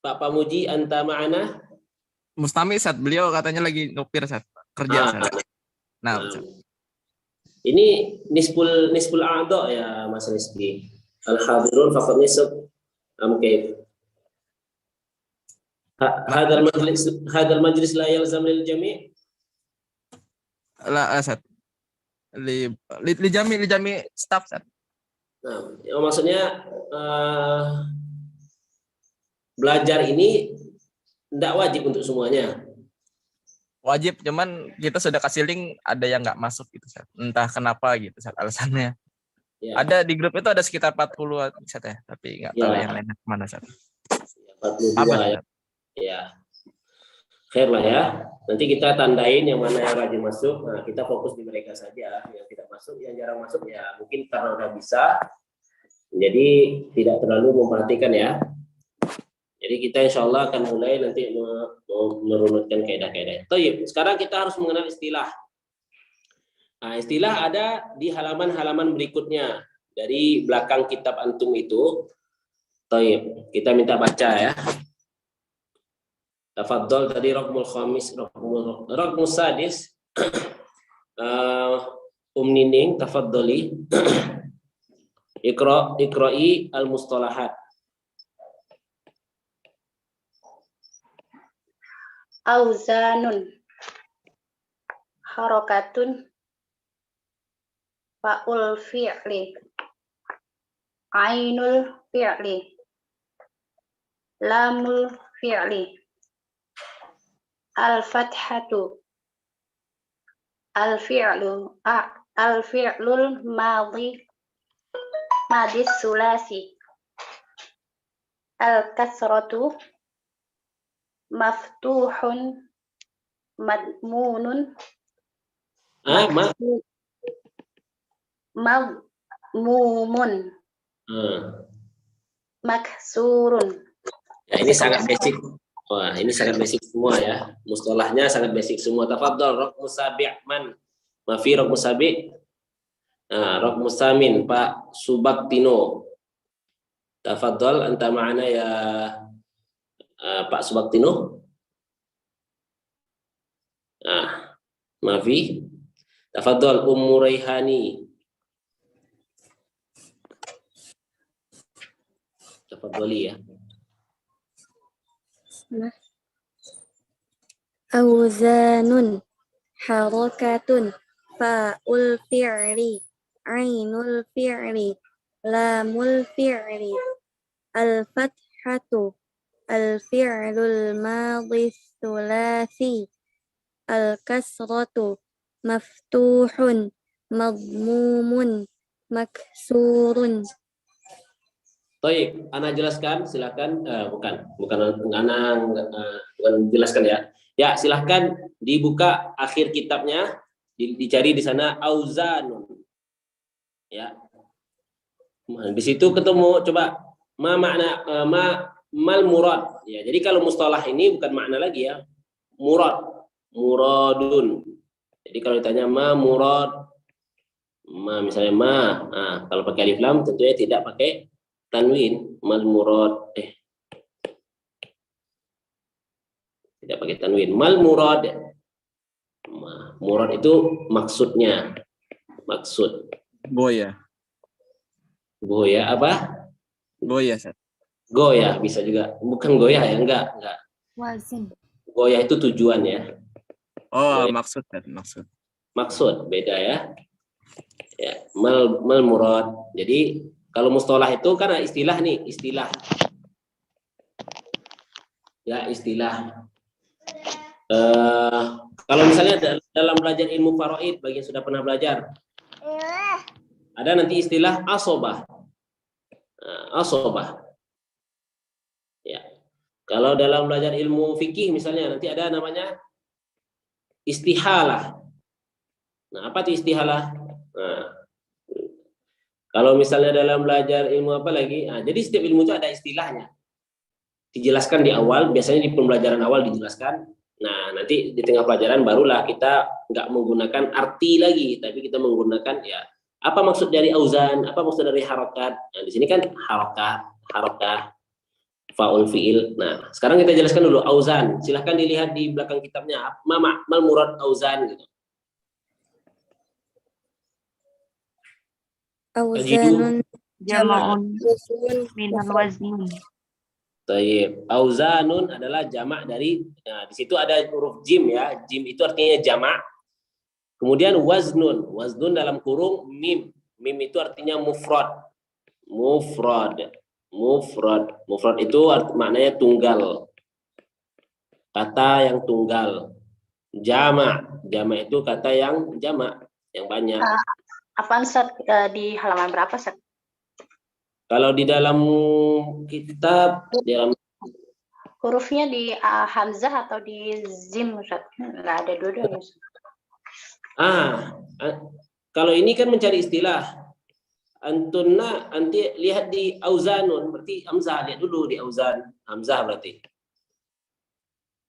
Pak Pamuji anta ma'ana? Mustami Ustaz, beliau katanya lagi nopir Ustaz, kerja Ustaz. Nah, Ustaz. Ini nisful a'dha ya Mas Rizki. Al-hadirun faqad nisf am kayf? Hadal majlis la yalzam lil jami'? La Ustaz. Li jami staff Ustaz. Nah, maksudnya belajar ini tidak wajib untuk semuanya. Wajib, cuman kita sudah kasih link, ada yang nggak masuk gitu, Ustaz. Entah kenapa gitu, Ustaz, alasannya. Ya. Ada di grup itu ada sekitar 40 Ustaz ya, tapi nggak tahu Ya. yang lainnya kemana, Ustaz. 42 Apa, ya. Ustaz? Ya. Khair lah ya. Nanti kita tandain yang mana yang rajin masuk. Nah, kita fokus di mereka saja. Yang tidak masuk, yang jarang masuk ya mungkin karena udah bisa. Jadi tidak terlalu memperhatikan ya. Jadi kita insya Allah akan mulai nanti merunutkan kaidah-kaidah. Baik, sekarang kita harus mengenal istilah. Nah, istilah ada di halaman-halaman berikutnya dari belakang kitab antum itu. Baik, kita minta baca ya. Tafadhol tadi raqmul khamis, raqmul sadis. Nining tafadholi. Iqra'i al-mustalahat. Auzanun, harokatun, fa'ul fi'li, ainul fi'li, lamul fi'li, al-fathatu, al-fi'lul madhi sulasi, al-kasratu, maftuhun, madmunun, madmumun, maksurun. Ya, ini sangat basic. Wah, ini sangat basic semua ya. Mustalahnya sangat basic semua. Tafadhol raqmu sabi' man. Mafi raqmu sabi'. Nah, raqmu samin Pak Subaktino. Tafadhol anta ma'ana ya Pak Subaktino. Nah, Mafi. Tafadhol Ummu Raihani. Tafadholi ya. Auzanun, harakatun, fa'ul fi'li, ainul fi'li, lamul fi'li, al-fathatu, al-fi'lul madhi sulasi, al-kasratu, maftuhun, madmumun, maksurun. Baik, Ana jelaskan, silakan. Bukan Ana jelaskan ya. Ya, silahkan dibuka akhir kitabnya, dicari di sana auzanun. Ya. Di situ ketemu, coba makna mal murad. Ya, jadi kalau mustalah ini bukan makna lagi ya. Muradun. Jadi kalau ditanya ma murad, misalnya nah, kalau pakai alif lam tentunya tidak pakai tanwin. Mal murad tidak pakai tanwin. Mal murad, murad itu maksudnya, maksud. Goya apa? Goya, Ustaz. Goyah bisa juga, bukan goyah ya, enggak. Wazin. Goyah itu tujuan ya. Oh, Goyah. Maksud beda ya. Ya, mal murad. Jadi kalau mustalah itu kan istilah nih, istilah. Ya, istilah. Kalau misalnya dalam belajar ilmu faraid, bagi yang sudah pernah belajar, ada nanti istilah asobah. Asobah. Ya. Kalau dalam belajar ilmu fikih misalnya nanti ada namanya istihalah. Nah, apa itu istihalah? Nah, kalau misalnya dalam belajar ilmu apa lagi? Nah, jadi setiap ilmu itu ada istilahnya. Dijelaskan di awal, biasanya di pembelajaran awal dijelaskan. Nah, nanti di tengah pelajaran barulah kita nggak menggunakan arti lagi, tapi kita menggunakan ya apa maksud dari auzan, apa maksud dari harokat. Nah, di sini kan harokah, faul fiil. Nah, sekarang kita jelaskan dulu auzan. Silahkan dilihat di belakang kitabnya. Mal murad auzan gitu. Auzanun, Jama'un minal wazni. Tayyib. Auzanun adalah jamak dari, nah, di situ ada huruf jim ya. Jim itu artinya jamak. Kemudian waznun. Waznun dalam kurung mim. Mim itu artinya mufrad. Mufrad itu maknanya tunggal. Kata yang tunggal. Jamak. Jamak itu kata yang jamak, yang banyak. Apaan Ustaz? Di halaman berapa Ustaz? Kalau di dalam kitab, dalam Hurufnya di hamzah atau di zim Ustaz? Nggak ada dua-duanya Ustaz. Kalau ini kan mencari istilah. Antunna, nanti lihat di auzanun, berarti hamzah, lihat dulu di auzan hamzah berarti.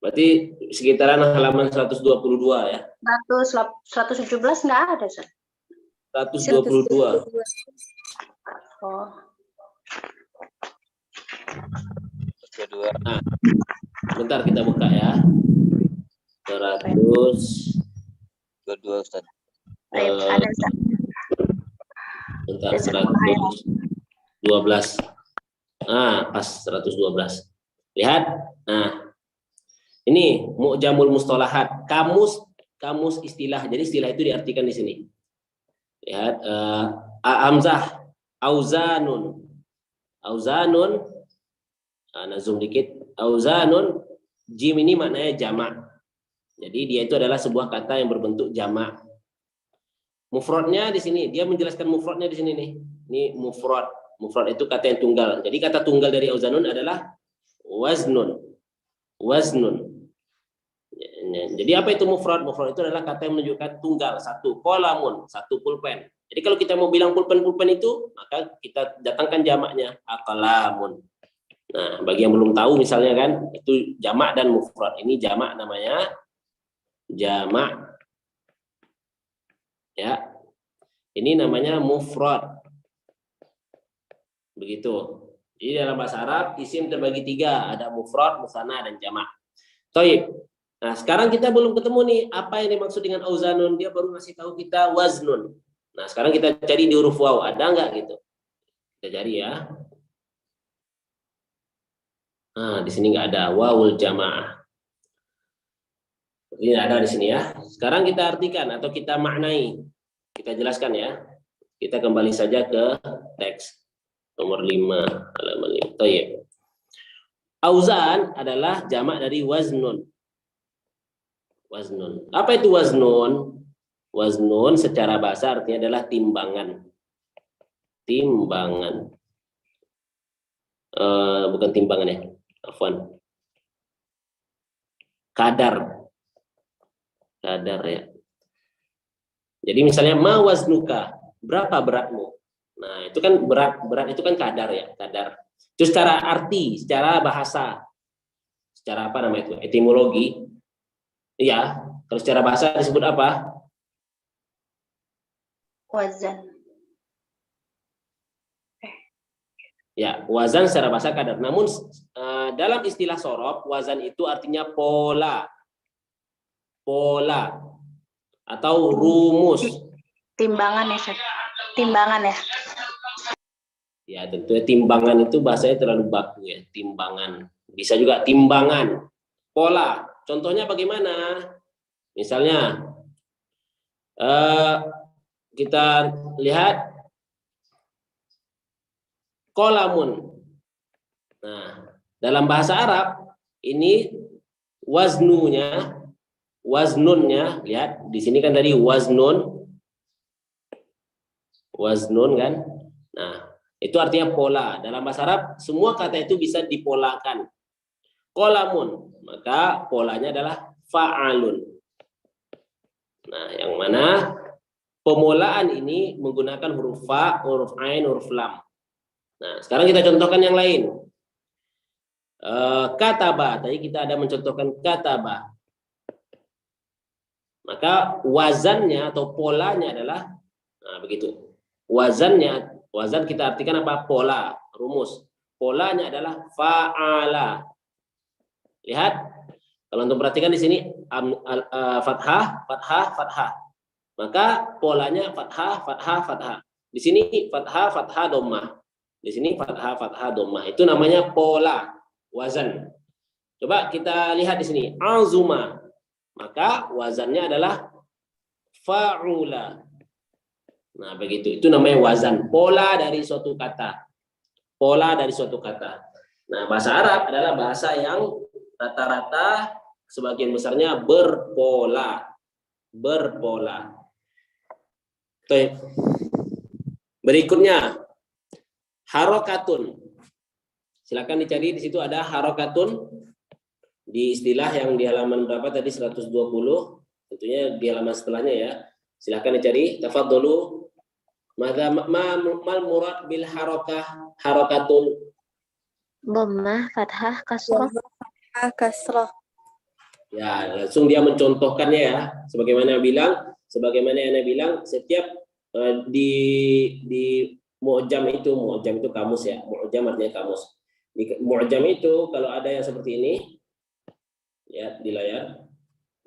Berarti sekitaran halaman 122 ya. 117 nggak ada Ustaz. 122. Oh. Kedua. Nah, bentar kita buka ya. 100. Kedua Ustaz. Ada Ustaz. Bentar, 112. Pas 112. Lihat. Nah, ini Mu'jamul Mustalahat, kamus istilah. Jadi istilah itu diartikan di sini. Lihat, hamzah, auzanun. Auzanun, zoom dikit. Auzanun, jim ini maknanya jamak. Jadi dia itu adalah sebuah kata yang berbentuk jamak. Mufradnya di sini, dia menjelaskan mufradnya di sini nih. Ini mufrad. Mufrad itu kata yang tunggal. Jadi kata tunggal dari auzanun adalah waznun. Waznun. Jadi apa itu mufrad? Mufrad itu adalah kata yang menunjukkan tunggal, satu. Qalamun, satu pulpen. Jadi kalau kita mau bilang pulpen-pulpen itu, maka kita datangkan jamaknya, aqlamun. Nah, bagi yang belum tahu misalnya kan, itu jamak dan mufrad. Ini jamak namanya jamak. Ya. Ini namanya mufrad. Begitu. Jadi dalam bahasa Arab isim terbagi 3, ada mufrad, musanna dan jamak. Taib. Nah, sekarang kita belum ketemu nih apa yang dimaksud dengan auzanun. Dia baru ngasih tahu kita waznun. Nah, sekarang kita cari di huruf waw, ada nggak gitu? Kita cari ya. Nah, di sini nggak ada wawul jamaah. Ini ada di sini ya. Sekarang kita artikan atau kita maknai. Kita jelaskan ya. Kita kembali saja ke teks nomor 5 halaman 5. Tayyib. Auzan adalah jamak dari waznun. Waznun. Apa itu waznun? Waznun secara bahasa artinya adalah timbangan. Timbangan. Bukan timbangan ya. Afwan. Kadar. Kadar ya. Jadi misalnya ma waznuka, berapa beratmu? Nah, itu kan berat itu kan kadar ya, kadar. Itu secara arti, secara bahasa. Secara apa namanya itu? Etimologi. Iya, kalau secara bahasa disebut apa? Wazan. Ya, wazan secara bahasa kadar. Namun dalam istilah sorof, wazan itu artinya pola. Pola. Atau rumus. Timbangan ya, Chef. Timbangan ya. Ya, tentunya timbangan itu bahasanya terlalu baku ya, timbangan. Bisa juga timbangan. Pola. Contohnya bagaimana? Misalnya kita lihat qalamun. Nah, dalam bahasa Arab ini waznunnya, lihat di sini kan dari waznun kan. Nah, itu artinya pola. Dalam bahasa Arab semua kata itu bisa dipolakan. Qalamun, maka polanya adalah fa'alun. Nah, yang mana pemulaan ini menggunakan huruf fa, huruf ain, huruf lam. Nah, sekarang kita contohkan yang lain. Kataba, tadi kita ada mencontohkan kataba. Maka wazannya atau polanya adalah, nah begitu. Wazan kita artikan apa? Pola, rumus. Polanya adalah fa'ala. Lihat, kalau untuk perhatikan di sini fathah. Maka polanya fathah. Di sini fathah, dhammah. Di sini fathah, dhammah. Itu namanya pola, wazan. Coba kita lihat di sini, azuma. Maka wazannya adalah fa'ula. Nah, begitu. Itu namanya wazan, pola dari suatu kata. Pola dari suatu kata. Nah, bahasa Arab adalah bahasa yang rata-rata sebagian besarnya berpola. Berpola. Baik. Berikutnya harokatun. Silakan dicari, di situ ada harokatun di istilah yang di halaman berapa tadi, 120. Tentunya di halaman setelahnya ya. Silakan dicari. Tafadholu. Madza mal murad bil harokah? Harokatun. Dhammah, fathah, kasrah. Kasrah. Ya, langsung dia mencontohkannya ya. Sebagaimana Anda bilang, setiap di mu'jam itu kamus ya. Mu'jam artinya kamus. Di mu'jam itu kalau ada yang seperti ini ya di layar.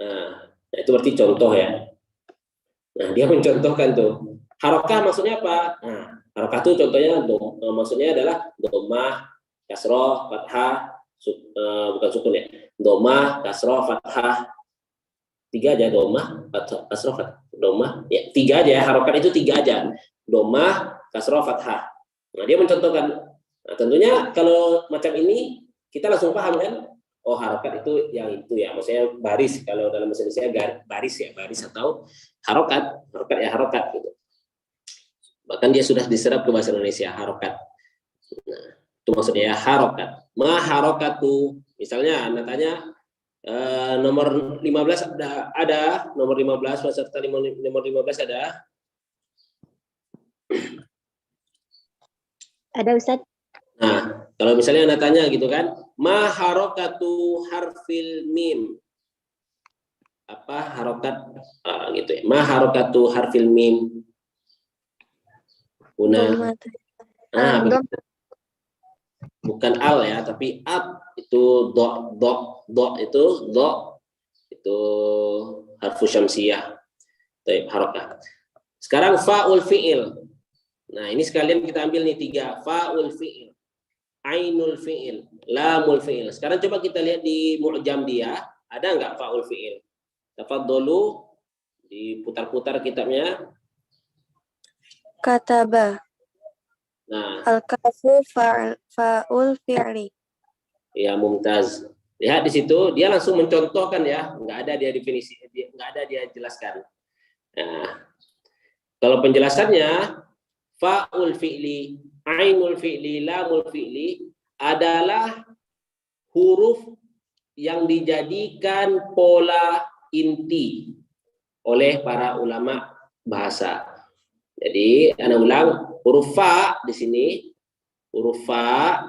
Nah, itu berarti contoh ya. Nah, dia mencontohkan tuh. Harokah maksudnya apa? Nah, harokah itu contohnya maksudnya adalah dhammah, kasroh, fathah, bukan sukun ya. Dhammah, kasroh, fathah. 3 aja, dhammah, fathah, kasroh, fathah. Dhammah, ya 3 aja ya. Harokat itu 3 aja. Dhammah, kasroh, fathah. Nah, dia mencontohkan. Nah, tentunya kalau macam ini kita langsung paham kan? Oh, harokat itu yang itu ya. Maksudnya baris, kalau dalam bahasa Indonesia baris ya, baris atau harokat ya harokat gitu. Bahkan dia sudah diserap ke bahasa Indonesia harokat. Nah, itu maksudnya ya, harokat. Ma harokatu. Misalnya Anda tanya nomor 15 ada nomor 15 peserta nomor 15 ada. Ada Ustaz. Nah, kalau misalnya Anda tanya gitu kan, ma harokatu harfil mim. Apa harokat gitu ya. Ma harokatu harfil mim. Guna. Bukan al ya, tapi ab itu do itu harfu syamsiyah. Baik, harokah. Sekarang fa'ul fi'il. Nah, ini sekalian kita ambil nih 3. Fa'ul fi'il, ainul fi'il, lamul fi'il. Sekarang coba kita lihat di mu'jam dia, ada enggak fa'ul fi'il? Tafadholu, diputar-putar kitabnya. Kataba. Nah, Al-kafu fa'ul fi'li. Ya, mumtaz. Lihat di situ, dia langsung mencontohkan ya, nggak ada dia definisi, nggak ada dia jelaskan. Nah, kalau penjelasannya, fa'ul fi'li, ainul fi'li, lamul fi'li adalah huruf yang dijadikan pola inti oleh para ulama bahasa. Jadi, Anda ulang, huruf fa di sini, huruf fa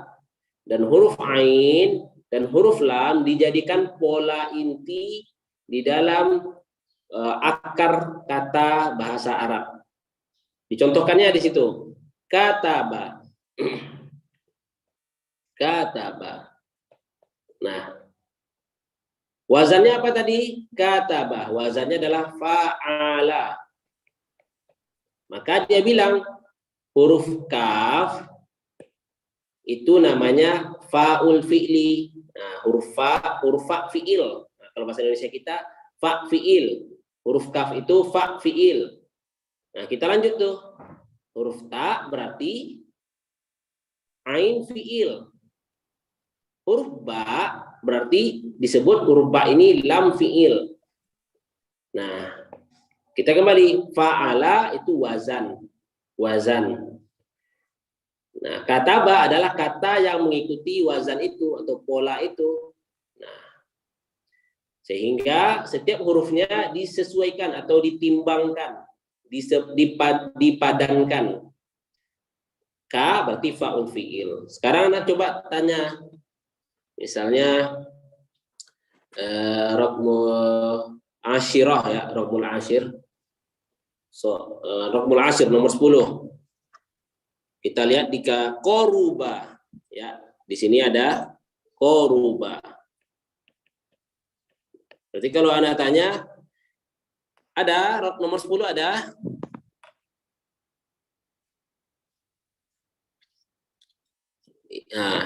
dan huruf ain dan huruf lam dijadikan pola inti di dalam akar kata bahasa Arab. Dicontohkannya di situ. Kataba. Kataba. Nah, wazannya apa tadi? Kataba. Wazannya adalah fa'ala. Maka dia bilang huruf kaf itu namanya fa'ul fi'li. Nah, huruf fa fi'il. Nah, kalau bahasa Indonesia kita fa fi'il. Huruf kaf itu fa fi'il. Nah, kita lanjut tuh. Huruf ta berarti ain fi'il. Huruf ba berarti disebut huruf ba ini lam fi'il. Nah, kita kembali, fa'ala itu wazan. Wazan. Nah, kataba adalah kata yang mengikuti wazan itu atau pola itu. Nah, sehingga setiap hurufnya disesuaikan atau ditimbangkan, dipadankan. Ka berarti fa'ul fi'il. Sekarang Anda coba tanya, misalnya raqmul asyirah ya, raqmul asyir. Raqmul asyir nomor 10. Kita lihat di koruba ya. Di sini ada koruba. Berarti kalau Anda tanya ada nomor 10 ada. Nah,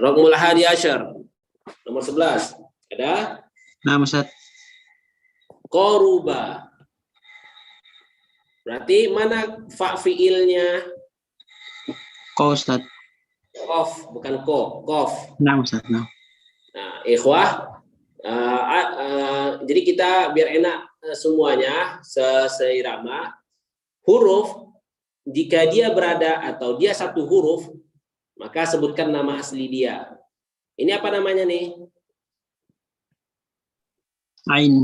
raqmul hadi asyar nomor 11 ada. Nah, Ustaz. Koruba. Berarti mana fa fiilnya? Ko, Ustaz. Kof, bukan ko, kof. Nah, Ustaz. Nah. Nah, ikhwah, Jadi kita biar enak semuanya seirama, huruf jika dia berada atau dia satu huruf, maka sebutkan nama asli dia. Ini apa namanya nih? Ain.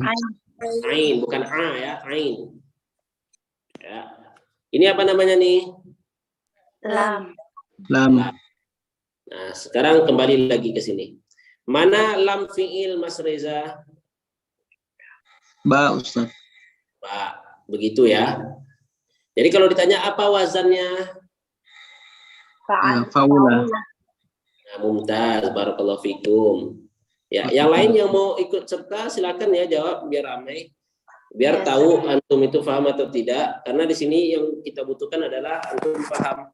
Ain, bukan A ya, Ain. Ya. Ini apa namanya nih? Lam. Lam. Nah, sekarang kembali lagi ke sini. Mana lam fi'il Mas Reza? Ba, Ustaz. Ba, begitu ya. Jadi kalau ditanya apa wazannya? Faula. Nah, mumtaz, barakallahu fikum. Ya, yang lain yang mau ikut serta silakan ya jawab biar ramai. Biar tahu antum itu paham atau tidak, karena di sini yang kita butuhkan adalah antum paham.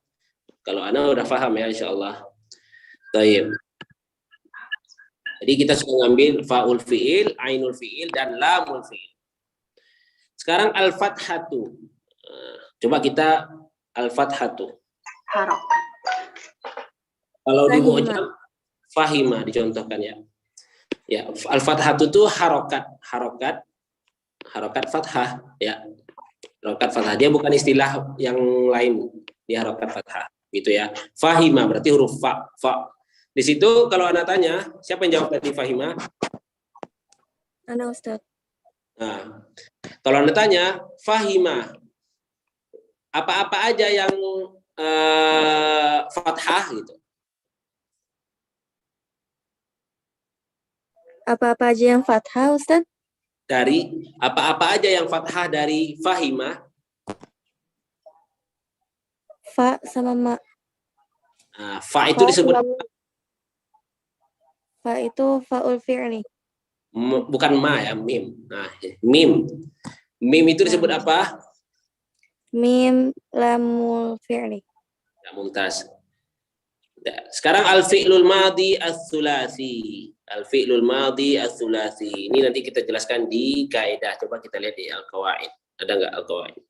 Kalau ana udah paham ya insyaallah. Baik. Jadi kita sudah ngambil faul fiil, ainul fiil dan lamul fiil. Sekarang al-fathatu. Coba kita al-fathatu. Harokat. Kalau di mu'jam fahima dicontohkan ya. Ya, al-fathatu itu harokat fathah ya. Harokat fathah, dia bukan istilah yang lain, dia harokat fathah gitu ya. Fahima berarti huruf fa. Di situ kalau Anda tanya, siapa yang jawab tadi fahima? Ana Ustaz. Nah, kalau Anda tanya fahima, apa-apa aja yang fathah gitu. Apa-apa aja yang fathah, Ustaz? Dari apa-apa aja yang fathah dari fahima? Fa sama ma. Nah, fa itu disebut Fa itu faul fi'li. bukan ma ya, mim. Nah, mim. Mim itu disebut apa? Mim lamul fi'li. Ya, mumtaz. Sekarang al-fi'lul madhi ats-tsulasi. Al-fi'lul madhi ats-tsulasi. Ini nanti kita jelaskan di kaidah. Coba kita lihat di al-qawaid. Ada enggak al-qawaid?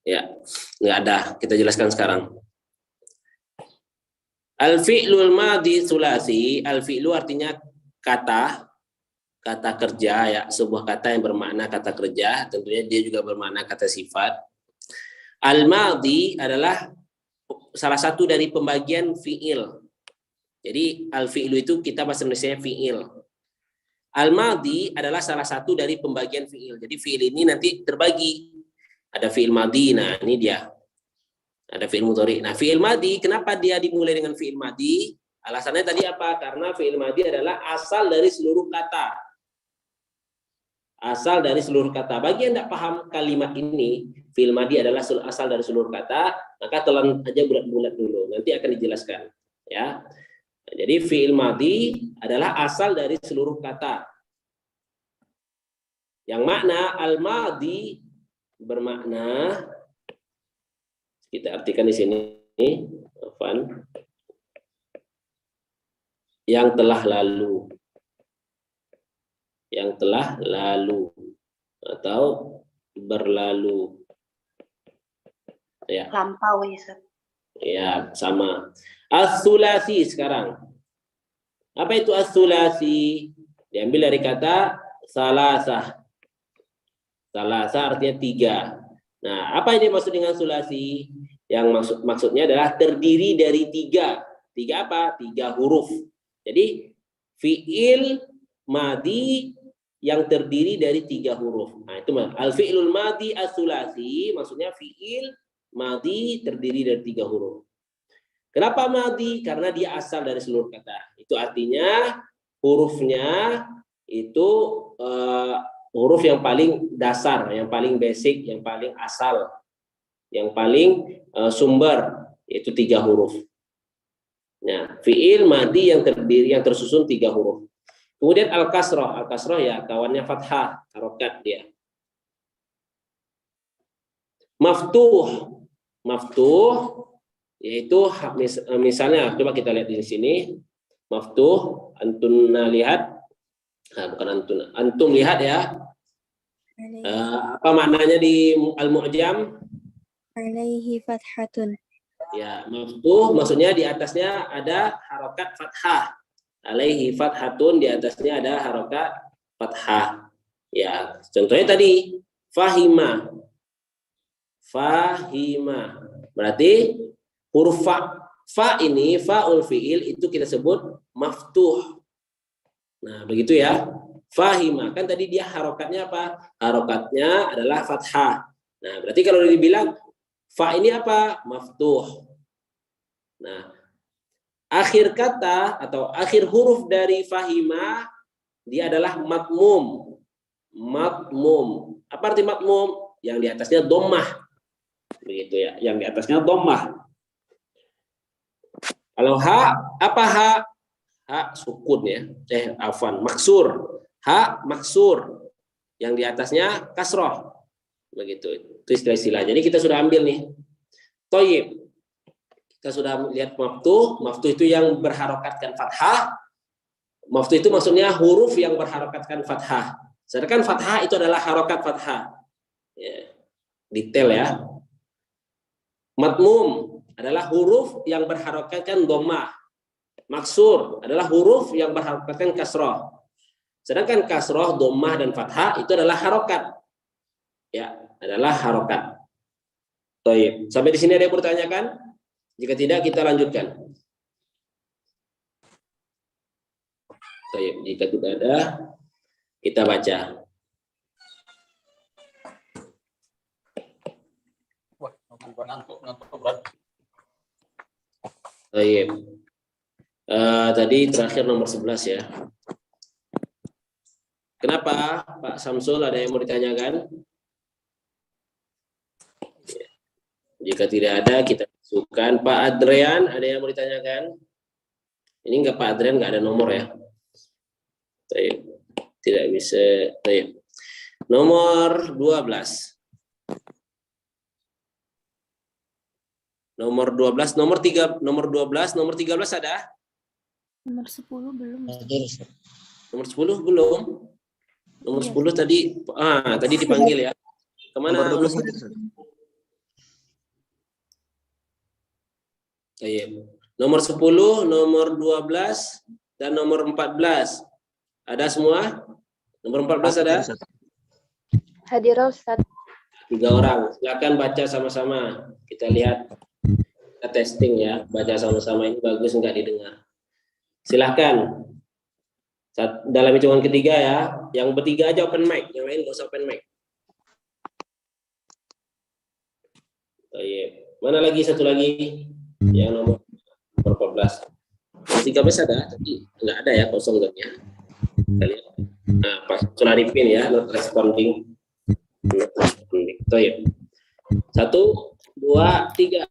Ya, enggak ada. Kita jelaskan sekarang. Al-fi'lul madhi ats-tsulasi, al-fi'lu artinya kata kerja ya, sebuah kata yang bermakna kata kerja, tentunya dia juga bermakna kata sifat. Al-madhi adalah salah satu dari pembagian fi'il. Jadi al-fi'lu itu kita bahasa Indonesia fi'il. Al-madhi adalah salah satu dari pembagian fi'il. Jadi fi'il ini nanti terbagi. Ada fi'il madhi, nah ini dia. Ada fi'il mudhari. Nah, fi'il madhi, kenapa dia dimulai dengan fi'il madhi? Alasannya tadi apa? Karena fi'il madhi adalah asal dari seluruh kata. Asal dari seluruh kata. Bagi yang tidak paham kalimat ini, fi'il madhi adalah asal dari seluruh kata, maka telan aja bulat-bulat dulu. Nanti akan dijelaskan. Ya. Nah, jadi fi'il madhi adalah asal dari seluruh kata. Yang makna al-madhi bermakna, kita artikan di sini, yang telah lalu. Yang telah lalu atau berlalu. Ya. Lampau ya. Ya, sama. As-sulasi sekarang. Apa itu as-sulasi? Diambil dari kata salasah. Salasah artinya 3. Nah, apa ini maksud dengan sulasi? Yang maksudnya adalah terdiri dari 3. 3 apa? 3 huruf. Jadi fi'il madhi yang terdiri dari 3 huruf. Nah, itu al-fi'lul madhi as-sulasi, maksudnya fi'il madhi terdiri dari 3 huruf. Kenapa madhi? Karena dia asal dari seluruh kata. Itu artinya hurufnya itu huruf yang paling dasar, yang paling basic, yang paling asal, yang paling sumber, yaitu 3 huruf. Nah, fi'il madhi yang terdiri, yang tersusun 3 huruf. Kemudian al-kasrah. Al-kasrah ya kawannya fathah, harokat dia. Maftuh. Maftuh yaitu misalnya coba kita lihat di sini. Maftuh, antum lihat. Nah, bukan antum lihat ya. Apa maknanya di al-mu'jam? Alaihi fathatun. Ya, maftuh maksudnya di atasnya ada harokat fathah. alaihi fathatun, di atasnya ada harokat fathah. Ya, contohnya tadi fahima. Fahima. Berarti huruf fa ini, fa'ul fi'il itu kita sebut maftuh. Nah, begitu ya. Fahima. Kan tadi dia harokatnya apa? Harokatnya adalah fathah. Nah, berarti kalau dibilang fa ini apa? Maftuh. Nah, akhir kata atau akhir huruf dari fahima dia adalah matmum. Matmum. Apa arti matmum? Yang di atasnya dhammah. Begitu ya, yang di atasnya dhammah. Kalau ha, apa ha? Ha sukun ya. Maksur. Ha maksur. Yang di atasnya kasroh. Begitu. Itu istilah-istilah. Jadi kita sudah ambil nih. Thayyib. Kita sudah lihat maftuh. Maftuh itu yang berharokatkan fathah. Maftuh itu maksudnya huruf yang berharokatkan fathah. Sedangkan fathah itu adalah harokat fathah. Ya. Detail ya. Matmum adalah huruf yang berharokatkan dhammah. Maksur adalah huruf yang berharokatkan kasroh. Sedangkan kasroh, dhammah dan fathah itu adalah harokat. Ya, adalah harokat. Baik. Sampai di sini ada yang bertanyakan? Jika tidak, kita lanjutkan. Baik. Jika tidak ada, kita baca. Baik. Tadi terakhir nomor 11 ya. Kenapa Pak Samsul, ada yang mau ditanyakan? Jika tidak ada, kita masukkan. Pak Adrian, ada yang mau ditanyakan? Ini enggak, Pak Adrian enggak ada nomor ya. Tidak bisa. Nomor 12. Nomor 12, nomor 12, nomor 13 ada? Nomor 10 belum. Nomor 10 belum? Nomor 10 tadi tadi dipanggil ya. Kemana? Nomor 12 ada. Nomor 10, nomor 12 dan nomor 14. Ada semua? Nomor 14 ada? Hadir Ustaz. 3 orang. Silakan baca sama-sama. Kita lihat. Kita testing ya. Baca sama-sama, ini bagus enggak didengar. Silahkan. Dalam hitungan ketiga ya. Yang bertiga aja open mic, yang lain nggak usah open mic. Mana lagi satu lagi? Yang nomor 14. 13 ada, tapi nggak ada ya, kosong ya. Kita lihat. Nah, Pak Sularipin ya, not responding. Baik. 1, 2, 3.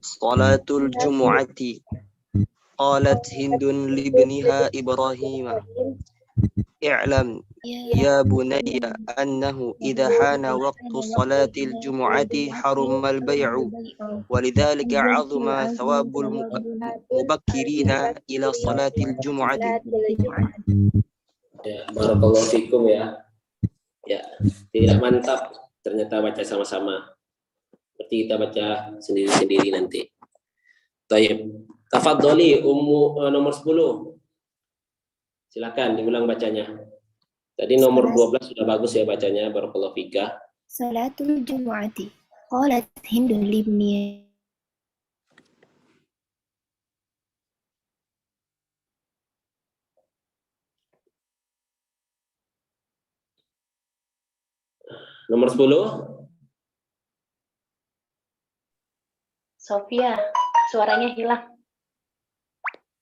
Salatul Jumu'ati. Qalat Hindun libniha Ibrahim. I'lam ya bunayya annahu idha hana waqtu salatil jumu'ati harumal bay'u walidhalika 'azuma thawabul mubakkirina ila salatil jumu'ati. Ya, barakallahu fikum ya. Ya, tidak mantap ternyata baca sama-sama. Berarti kita baca sendiri-sendiri nanti. Tayyib. Tafadholi nomor 10. Silakan diulang bacanya. Tadi nomor 12 sudah bagus ya bacanya, barakallahu fika. Salatul Jumu'ati. Qalat Hindun libni. Nomor 10. Sofia, suaranya hilang.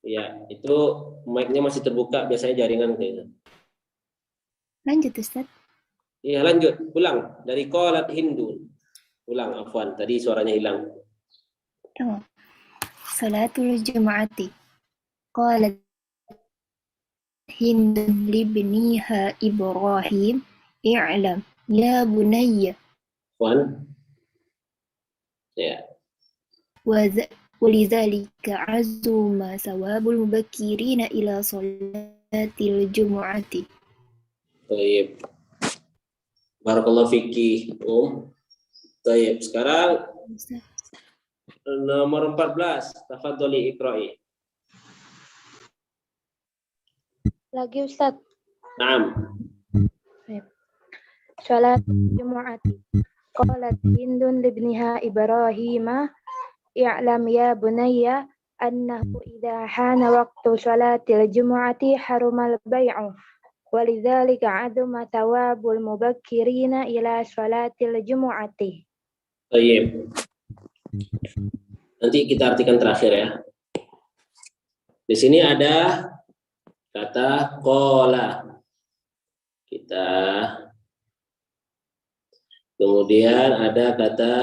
Ya, itu mic-nya masih terbuka, biasanya jaringan kayaknya. Lanjut Ustaz. Iya, lanjut. Ulang dari qalat Hindun. Ulang, afwan, tadi suaranya hilang. Salatul Jumu'ati. Qalat Hindun libniha Ibrahim. I'lam ya bunayya. Afwan. Ya. ولذلك عزم ثواب المبكرين إلى صلاة الجمعة. Baik. Barakallahu fiki, Baik, sekarang nomor 14, tafadholi iqra'i. Lagi Ustaz. Naam. Salat Jumu'ati. Qalat Hindun libniha Ibrahim i'lam ya bunayya annahu idha hana waqtu salatil jumu'ati harumal bay'u walidzalika 'azuma thawabul mubakkirina ila salatil jumu'ati. Baik. Nanti kita artikan terakhir ya. Di sini ada kata qala. Kemudian ada kata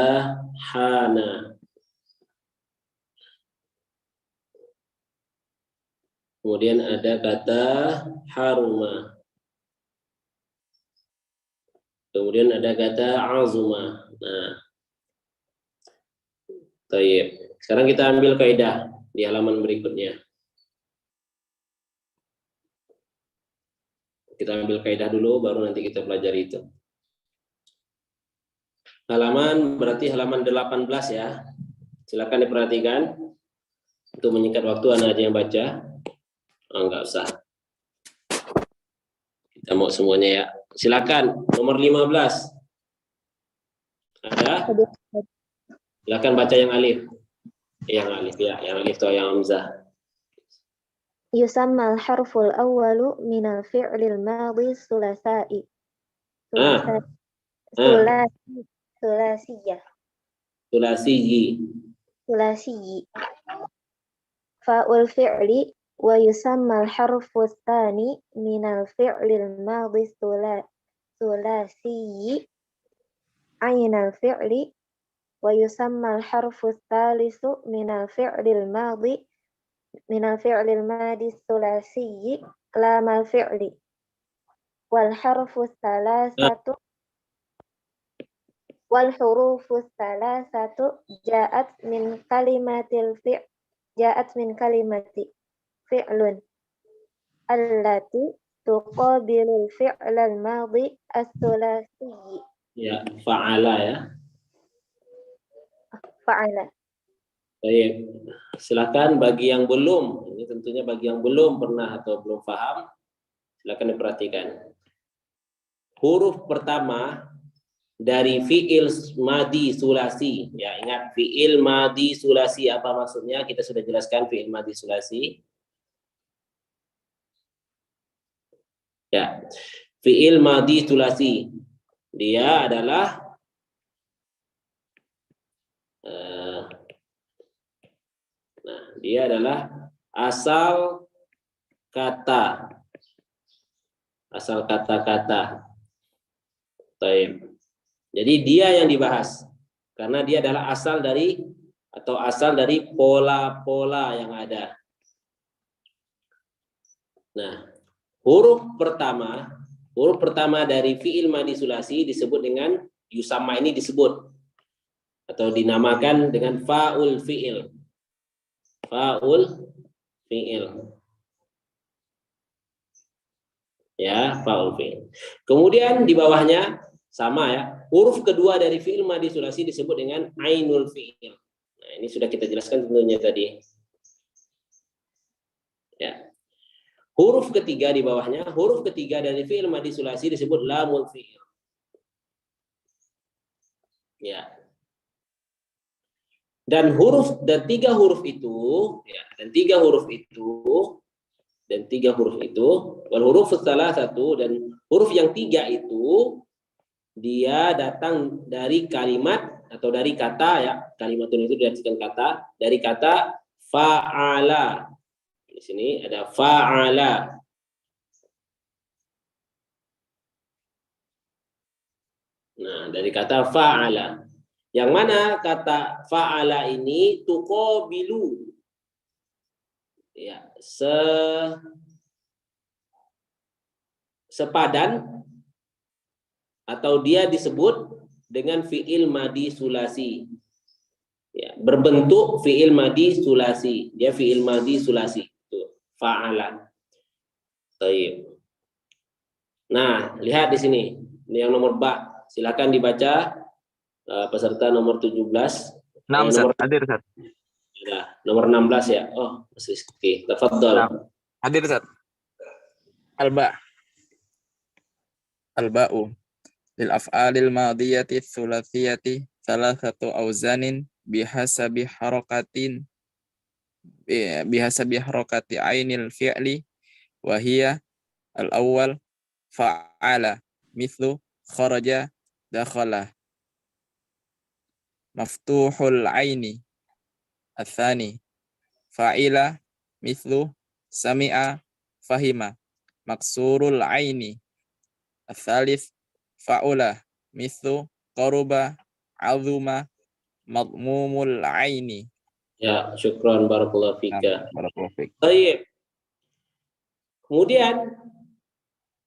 hana. Kemudian ada kata haruma. Kemudian ada kata azuma. Nah, baik. Sekarang kita ambil kaidah di halaman berikutnya. Kita ambil kaidah dulu, baru nanti kita pelajari itu. Halaman berarti halaman 18 ya. Silakan diperhatikan. Untuk menyingkat waktu, anak aja yang baca. Oh, enggak usah. Kita mau semuanya ya. Silakan nomor 15. Ada? Silakan baca yang alif. Yang alif ya, yang alif atau yang hamzah. Yusammal harful awwalu minal fi'lil madhi sulasai. Sulasiyah. Sulasiyyi. Fa'ul fi'li wa yusammal harfu tsani minal fi'lil madhi sulasiyyi. Ainal fi'li wa yusammal harfu tsalisu minal fi'lil madhi sulasiyyi lamal fi'li. Wal harfu salasatu wal hurufu salasatu ja'at min kalimati fi'lun allati tuqabilul fi'lal madhi as-sulasiyyi. Ya, fa'ala ya. Fa'ala. Baik. Silakan bagi yang belum, ini tentunya bagi yang belum pernah atau belum paham, silakan diperhatikan. Huruf pertama dari fi'il madi sulasi. Ya, ingat fi'il madi sulasi apa maksudnya? Kita sudah jelaskan fi'il madi sulasi. Ya. Fi'il madi sulasi. Dia adalah dia adalah asal kata. Asal kata-kata. Baik. Jadi dia yang dibahas karena dia adalah asal dari pola-pola yang ada. Nah, huruf pertama dari fi'il madi sulasi disebut dengan yusamma, ini disebut atau dinamakan dengan fa'ul fi'il. Fa'ul fi'il. Ya, fa'ul fi'il. Kemudian di bawahnya sama ya. Huruf kedua dari fi'il madi sulasi disebut dengan ainul fi'il. Nah, ini sudah kita jelaskan tentunya tadi. Ya. Huruf ketiga di bawahnya, huruf ketiga dari fi'il madi sulasi disebut lamul fi'il. Ya. Dan tiga huruf itu, wal huruf salah satu, dan huruf yang tiga itu dia datang dari kalimat atau dari kata ya, kalimatun itu diartikan kata, dari kata fa'ala. Di sini ada fa'ala. Nah, dari kata fa'ala. Yang mana kata fa'ala ini tuqabilu. Ya, sepadan atau dia disebut dengan fi'il madi sulasi. Ya, berbentuk fi'il madi sulasi. Dia fi'il madi sulasi. Fa'ala. Baik. Nah, lihat di sini. Ini yang nomor ba. Silakan dibaca peserta nomor 17. Nomor hadir, Ustaz. Ya, nomor 16 ya. Oh, masih oke. Tafadhol. Hadir, Ustaz. Al-ba'u lil af'alil madiyati tsulatsiyati thalathatu awzanin bihasabi harakati ainil fi'li wa hiya al-awwal fa'ala mithlu kharaja dakhala maftuhul aini atsani fa'ila mithlu sami'a fahima maksurul aini atsalits fa'ula mithlu qaruba azuma madmumul aini. Ya, syukran barakallahu fika. Barakallahu fik. Baik. Kemudian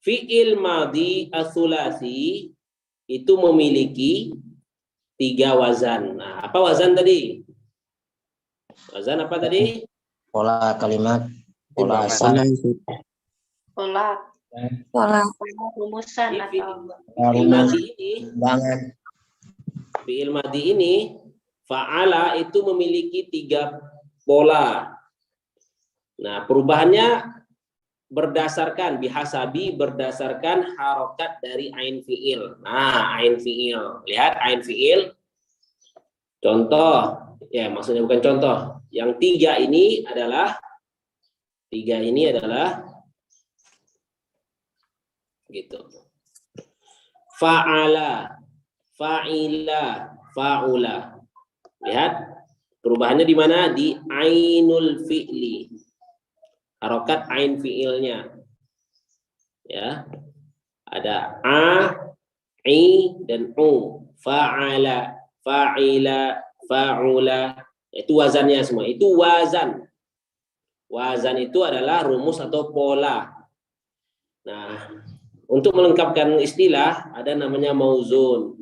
fi'il madhi ats-tsulasi itu memiliki 3 wazan. Nah, apa wazan tadi? Wazan apa tadi? Pola kalimat, pola asal, pola rumusan atau fi'il madhi ini fa'ala itu memiliki 3 pola. Nah, perubahannya berdasarkan berdasarkan harokat dari ain fi'il. Nah, ain fi'il. Lihat ain fi'il. Contoh, ya maksudnya bukan contoh. Yang 3 ini adalah gitu. Fa'ala, fa'ila, fa'ula. Lihat perubahannya di mana? Di ainul fi'li. Harokat ain fi'ilnya. Ya. Ada a, i dan u. Fa'ala, fa'ila, fa'ula. Itu wazannya semua. Itu wazan. Wazan itu adalah rumus atau pola. Nah, untuk melengkapkan istilah ada namanya mauzun.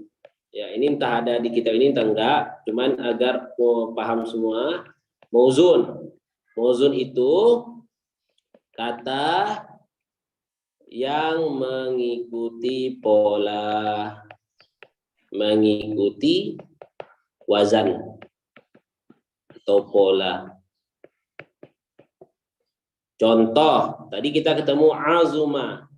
Ya, ini entah ada di kitab ini entah enggak, cuman agar paham semua. Mauzun. Mauzun itu kata yang mengikuti pola, mengikuti wazan atau pola. Contoh, tadi kita ketemu azuma.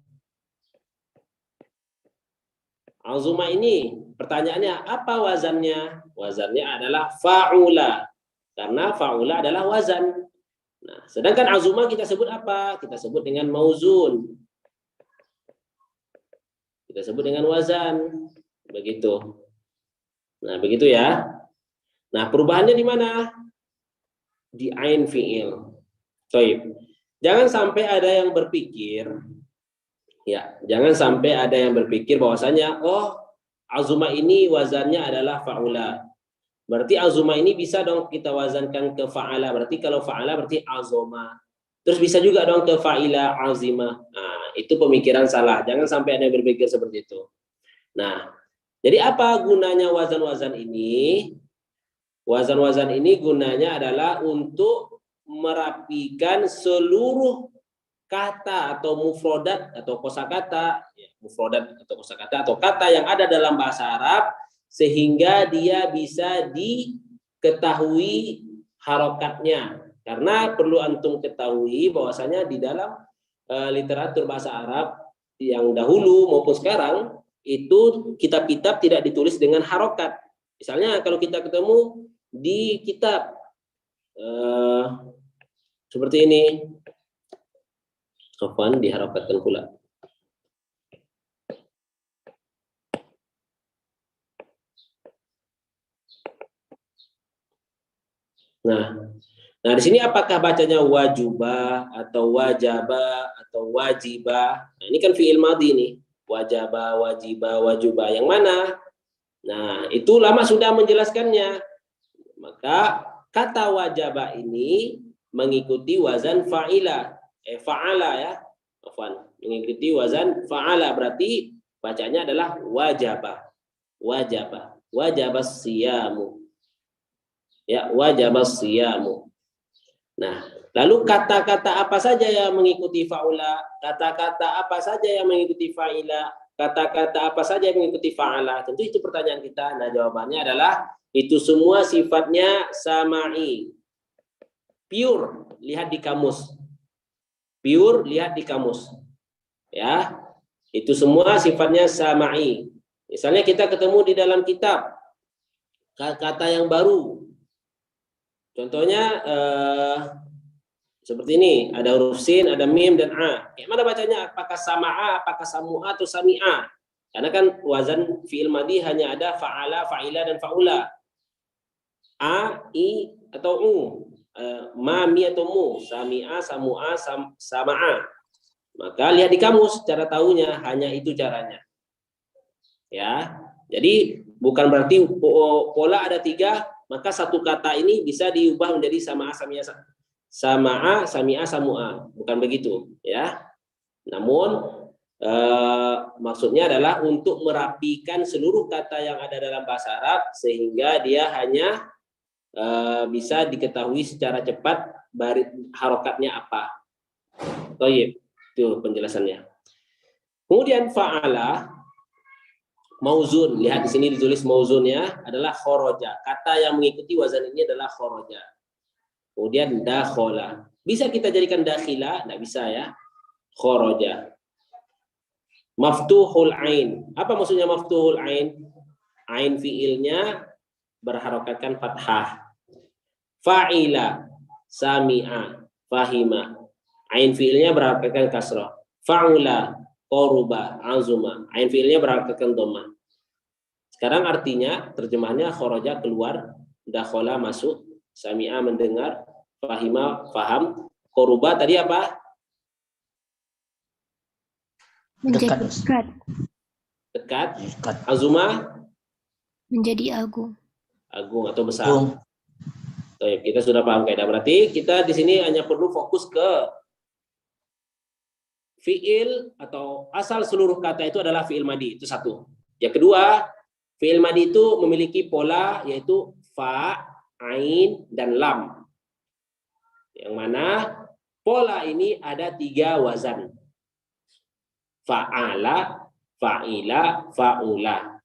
Azuma ini pertanyaannya apa wazannya? Wazannya adalah fa'ula. Karena fa'ula adalah wazan. Nah, sedangkan azuma kita sebut apa? Kita sebut dengan mauzun. Kita sebut dengan wazan. Begitu. Nah, begitu ya. Nah, perubahannya di mana? Di ain fi'il. Baik. Jangan sampai ada yang berpikir, ya, jangan sampai ada yang berpikir bahwasanya, oh, azuma ini wazannya adalah fa'ula. Berarti azuma ini bisa dong kita wazankan ke fa'ala. Berarti kalau fa'ala berarti azoma. Terus bisa juga dong ke fa'ila, azima. Nah, itu pemikiran salah. Jangan sampai ada yang berpikir seperti itu. Nah, jadi apa gunanya wazan-wazan ini? Wazan-wazan ini gunanya adalah untuk merapikan seluruh kata atau mufrodat atau kosakata, ya, mufrodat atau kosakata atau kata yang ada dalam bahasa Arab sehingga dia bisa diketahui harokatnya. Karena perlu antum ketahui bahwasanya di dalam literatur bahasa Arab yang dahulu maupun sekarang itu kitab-kitab tidak ditulis dengan harokat. Misalnya kalau kita ketemu di kitab seperti ini, Sofwan diharokatkan pula. Nah di sini apakah bacanya wajuba atau wajaba atau wajiba? Nah, ini kan fi'il madhi nih, wajaba, wajiba, wajuba. Yang mana? Nah, itu lama sudah menjelaskannya. Maka kata wajaba ini mengikuti wazan fa'ila, fa'ala ya, mengikuti wazan fa'ala, berarti bacanya adalah wajaba, wajaba siyamu, ya, wajaba siyamu. Nah, lalu kata-kata apa saja yang mengikuti fa'ula, kata-kata apa saja yang mengikuti fa'ila, kata-kata apa saja yang mengikuti fa'ala? Tentu itu pertanyaan kita. Nah, jawabannya adalah itu semua sifatnya sama'i. Pure, lihat di kamus. Pure, lihat di kamus. Ya, itu semua sifatnya sama'i. Misalnya kita ketemu di dalam kitab kata yang baru. Contohnya seperti ini, ada huruf sin, ada mim dan a. Kayak mana bacanya? Apakah sama'a, apakah samu'a atau sami'a? Karena kan wazan fi'il madhi hanya ada fa'ala, fa'ila dan fa'ula. A, i atau u. Ma, mi atau mu. Sami'a, samu'a, sama'a. Maka lihat di kamus cara tahunya, hanya itu caranya. Ya, jadi bukan berarti pola ada 3, maka satu kata ini bisa diubah menjadi sama'a, sami'a, samu'a. Bukan begitu, ya. Namun maksudnya adalah untuk merapikan seluruh kata yang ada dalam bahasa Arab sehingga dia hanya bisa diketahui secara cepat harokatnya apa. Baik. Itu penjelasannya. Kemudian fa'ala mauzun. Lihat di sini ditulis mauzunnya adalah khoroja. Kata yang mengikuti wazan ini adalah khoroja. Kemudian dakhola. Bisa kita jadikan dakhila? Tidak bisa ya. Khoroja. Maftuhul ain. Apa maksudnya maftuhul ain? Ain fiilnya berharokatkan fathah. Fa'ila, sami'a, fahima. Ain fiilnya berharokatkan kasrah. Fa'ula, qoruba, azuma. Ain fiilnya berharokatkan dhammah. Sekarang artinya terjemahannya khoroja keluar, dakhola masuk, sami'a mendengar, fahima paham, qoruba tadi apa? Menjadi dekat. Dekat. Azuma Menjadi agung. Agung atau besar. Baik, kita sudah paham kaidah. Berarti kita di sini hanya perlu fokus ke fiil atau asal seluruh kata itu adalah fiil madi, itu satu. Yang kedua, fiil madi itu memiliki pola yaitu fa, ain, dan lam. Yang mana pola ini ada 3 wazan. Fa'ala, fa'ila, fa'ula.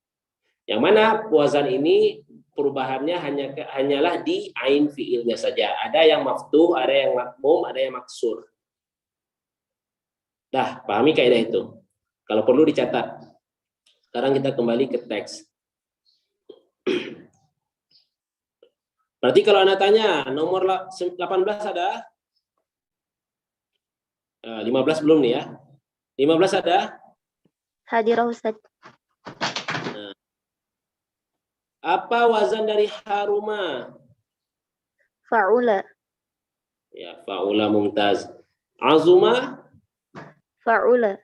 Yang mana wazan ini perubahannya hanyalah di ain fiilnya saja. Ada yang maftuh, ada yang makmum, ada yang maksur. Dah, pahami kaidah itu. Kalau perlu dicatat. Sekarang kita kembali ke teks. Berarti kalau Anda tanya, nomor 18 ada? 15 belum nih ya? 15 ada? Hadirah Ustaz. Nah. Apa wazan dari haruma? Fa'ula. Ya, fa'ula mumtaz. Azuma? Fa'ula.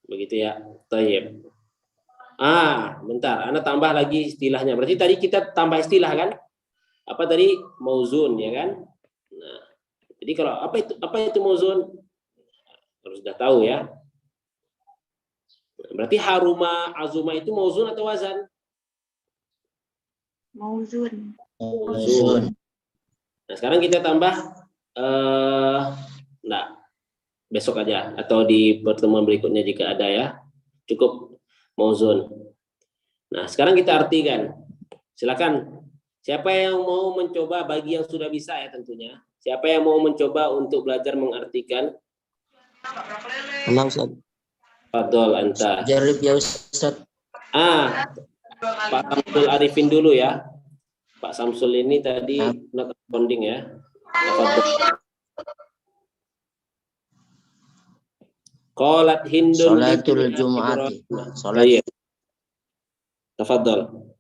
Begitu ya. Tayyib. Bentar. Anda tambah lagi istilahnya. Berarti tadi kita tambah istilah kan? Apa tadi? Mauzun ya kan? Nah, jadi kalau apa itu mauzun? Harus sudah tahu ya. Berarti haruma, azuma itu mauzun atau wazan? Mauzun. Mauzun. Nah, sekarang kita tambah besok aja atau di pertemuan berikutnya jika ada ya. Cukup mauzun. Nah, sekarang kita artikan. Silakan. Siapa yang mau mencoba bagi yang sudah bisa ya tentunya. Siapa yang mau mencoba untuk belajar mengartikan? Halo Ustaz. Fadol anta. Jarib ya Ustaz. Pak Samsul Arifin dulu ya. Pak Samsul ini tadi not responding ya. Qalat Hindun Salatul Jumu'ati. Salat. Tafadhal.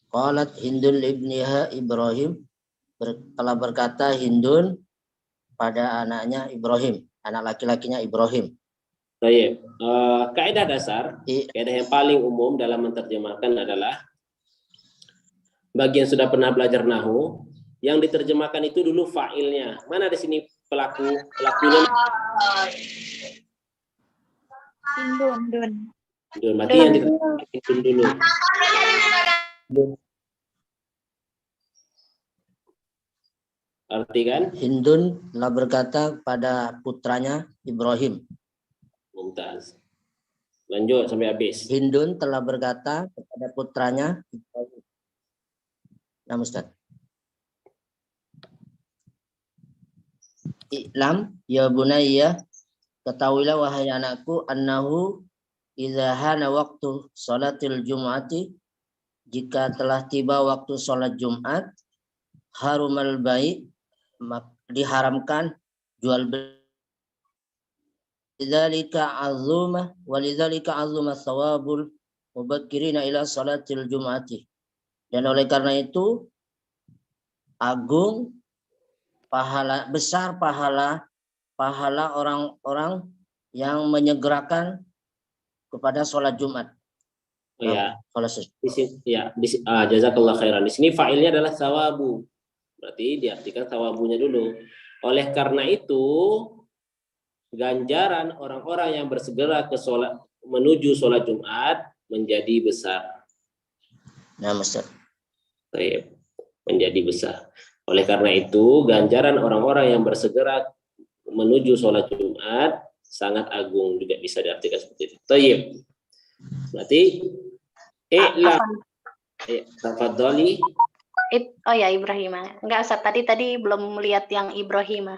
Qalat Hindun ibniha Ibrahim. Telah berkata Hindun pada anaknya Ibrahim, anak laki-lakinya Ibrahim. Baik. Kaidah dasar, kaidah yang paling umum dalam menerjemahkan adalah bagi yang sudah pernah belajar nahu, yang diterjemahkan itu dulu fa'ilnya. Mana di sini pelakunya? Hindun. Berarti yang diterjemahkan dulu. Artikan? Hindun telah berkata pada putranya Ibrahim. Mumtaz. Lanjut sampai habis. Hindun telah berkata kepada putranya Ibrahim. Nah, Ustaz. i'lam ya bunayya, ketahuilah wahai anakku, annahu idza hana waktu salatil jum'ati, jika telah tiba waktu salat Jumat, harumal bai', diharamkan jual beli. Lidzalika azuma thawabul mubakkirina ila salatil jum'ati. Dan oleh karena itu agung pahala, besar pahala orang-orang yang menyegerakan kepada sholat Jumat. Ya. Di sini ya, jazakallah khairan. Di sini fa'ilnya adalah sawabu. Berarti diartikan sawabunya dulu. Oleh karena itu ganjaran orang-orang yang bersegera ke sholat menuju sholat Jumat menjadi besar. Nah, Ustaz. Baik, menjadi besar. Oleh karena itu ganjaran orang-orang yang bersegera menuju sholat Jumat sangat agung, juga bisa diartikan seperti itu. Tayyib. Berarti tafadhali. Oh ya, Ibrahim. Enggak, Ustaz, tadi belum melihat yang Ibrahim.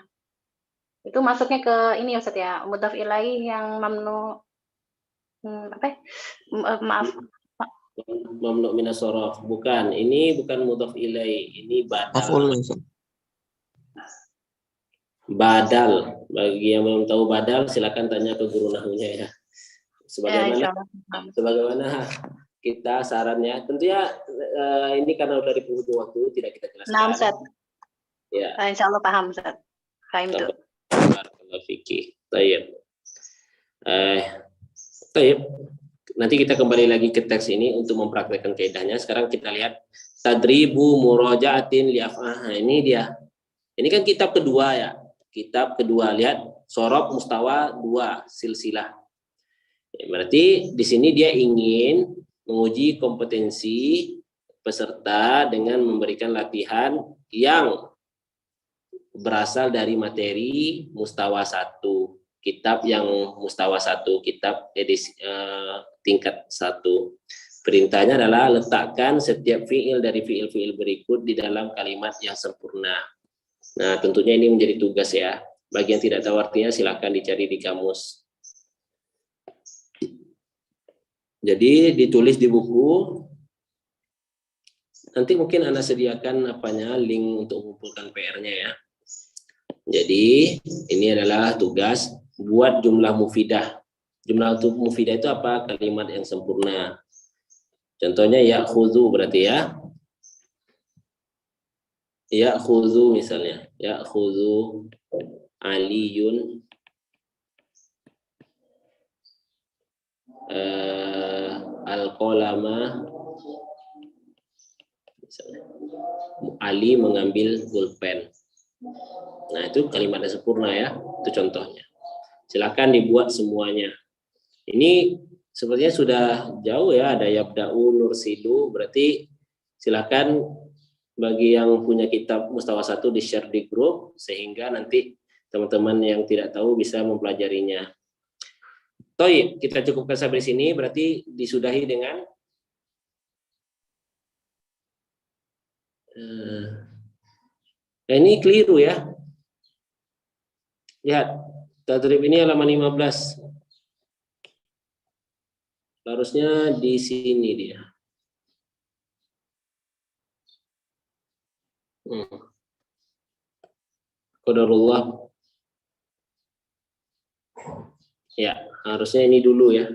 Itu masuknya ke ini Ustaz ya, mudhaf ilaih yang mamnu maaf. Mamnu minas shorof. Bukan, ini bukan mudhaf ilaih, ini badal. Badal. Bagi yang belum tahu badal, silakan tanya ke guru nahunya ya. Sebagaimana kita sarannya, tentunya ini karena udah di penghujung waktu tidak kita jelaskan. Nah, Ustaz. Ya. Insya Allah paham, Ustaz. Paham tuh. Barakallahu fiki. Tayyib. Tayyib. Nanti kita kembali lagi ke teks ini untuk mempraktekkan kaidahnya. Sekarang kita lihat tadribu muraja'atin li af'ah. Ini dia. Ini kan kitab kedua ya. Kitab kedua, lihat sorob mustawa 2 silsilah. Ya, berarti di sini dia ingin menguji kompetensi peserta dengan memberikan latihan yang berasal dari materi mustawa 1, kitab yang mustawa 1, kitab edisi tingkat 1. Perintahnya adalah letakkan setiap fiil dari fiil-fiil berikut di dalam kalimat yang sempurna. Nah, tentunya ini menjadi tugas ya. Bagi yang tidak tahu artinya silakan dicari di kamus. Jadi ditulis di buku. Nanti mungkin Anda sediakan link untuk mengumpulkan PR-nya ya. Jadi ini adalah tugas buat jumlah mufidah. Jumlah mufidah itu apa? Kalimat yang sempurna. Contohnya ya'khudhu berarti ya. Ya'khudhu misalnya. Ya'khudhu Aliyun al-qalama. Ali mengambil pulpen. Nah, itu kalimatnya sempurna ya. Itu contohnya. Silakan dibuat semuanya. Ini sepertinya sudah jauh ya, ada yabda'u nursidu, berarti silakan bagi yang punya kitab mustawa 1 di-share di grup sehingga nanti teman-teman yang tidak tahu bisa mempelajarinya. Toy, kita cukupkan sampai sini, berarti disudahi dengan ini keliru ya. Lihat, tadrib ini halaman 15. Harusnya di sini dia. Qadarullah. Ya, harusnya ini dulu ya.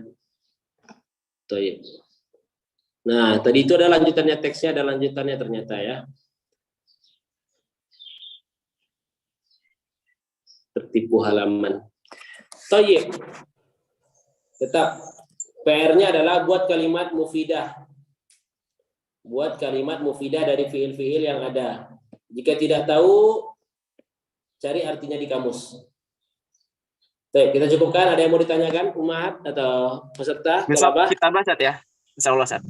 Baik. Nah, tadi itu ada lanjutannya, teksnya ada lanjutannya ternyata ya. Tertipu halaman. Baik. Tetap PR-nya adalah buat kalimat mufidah. Buat kalimat mufidah dari fiil-fiil yang ada. Jika tidak tahu, cari artinya di kamus. Baik, kita cukupkan. Ada yang mau ditanyakan, Umat atau peserta? Kitabah Sat ya, insya Allah Sat.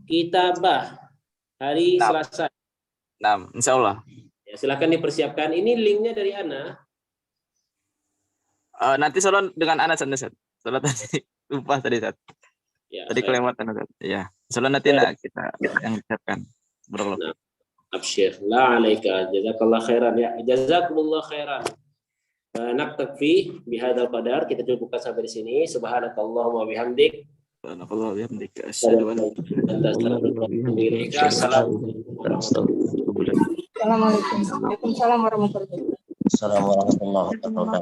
Kitabah hari Selasa. Nah, insya Allah. Ya, silakan dipersiapkan. Ini linknya dari Ana. Nanti Solon dengan Ana Sat. Solon tadi lupa tadi Sat. Ya, tadi kelewatan Sat. Ya, Solon nanti kita yang siapkan. Absyir. La alaika. Jazakallah khairan ya. Jazakumullah khairan. naktafi bihadzal qadar. Kita cukupkan sampai di sini. Subhanakallahumma wa bihamdik. Subhanallah wa bihamdika asyhadu an la ilaha illa anta Assalamualaikum warahmatullahi wabarakatuh. Assalamualaikum. Waalaikumsalam warahmatullahi wabarakatuh. Assalamualaikum warahmatullahi wabarakatuh.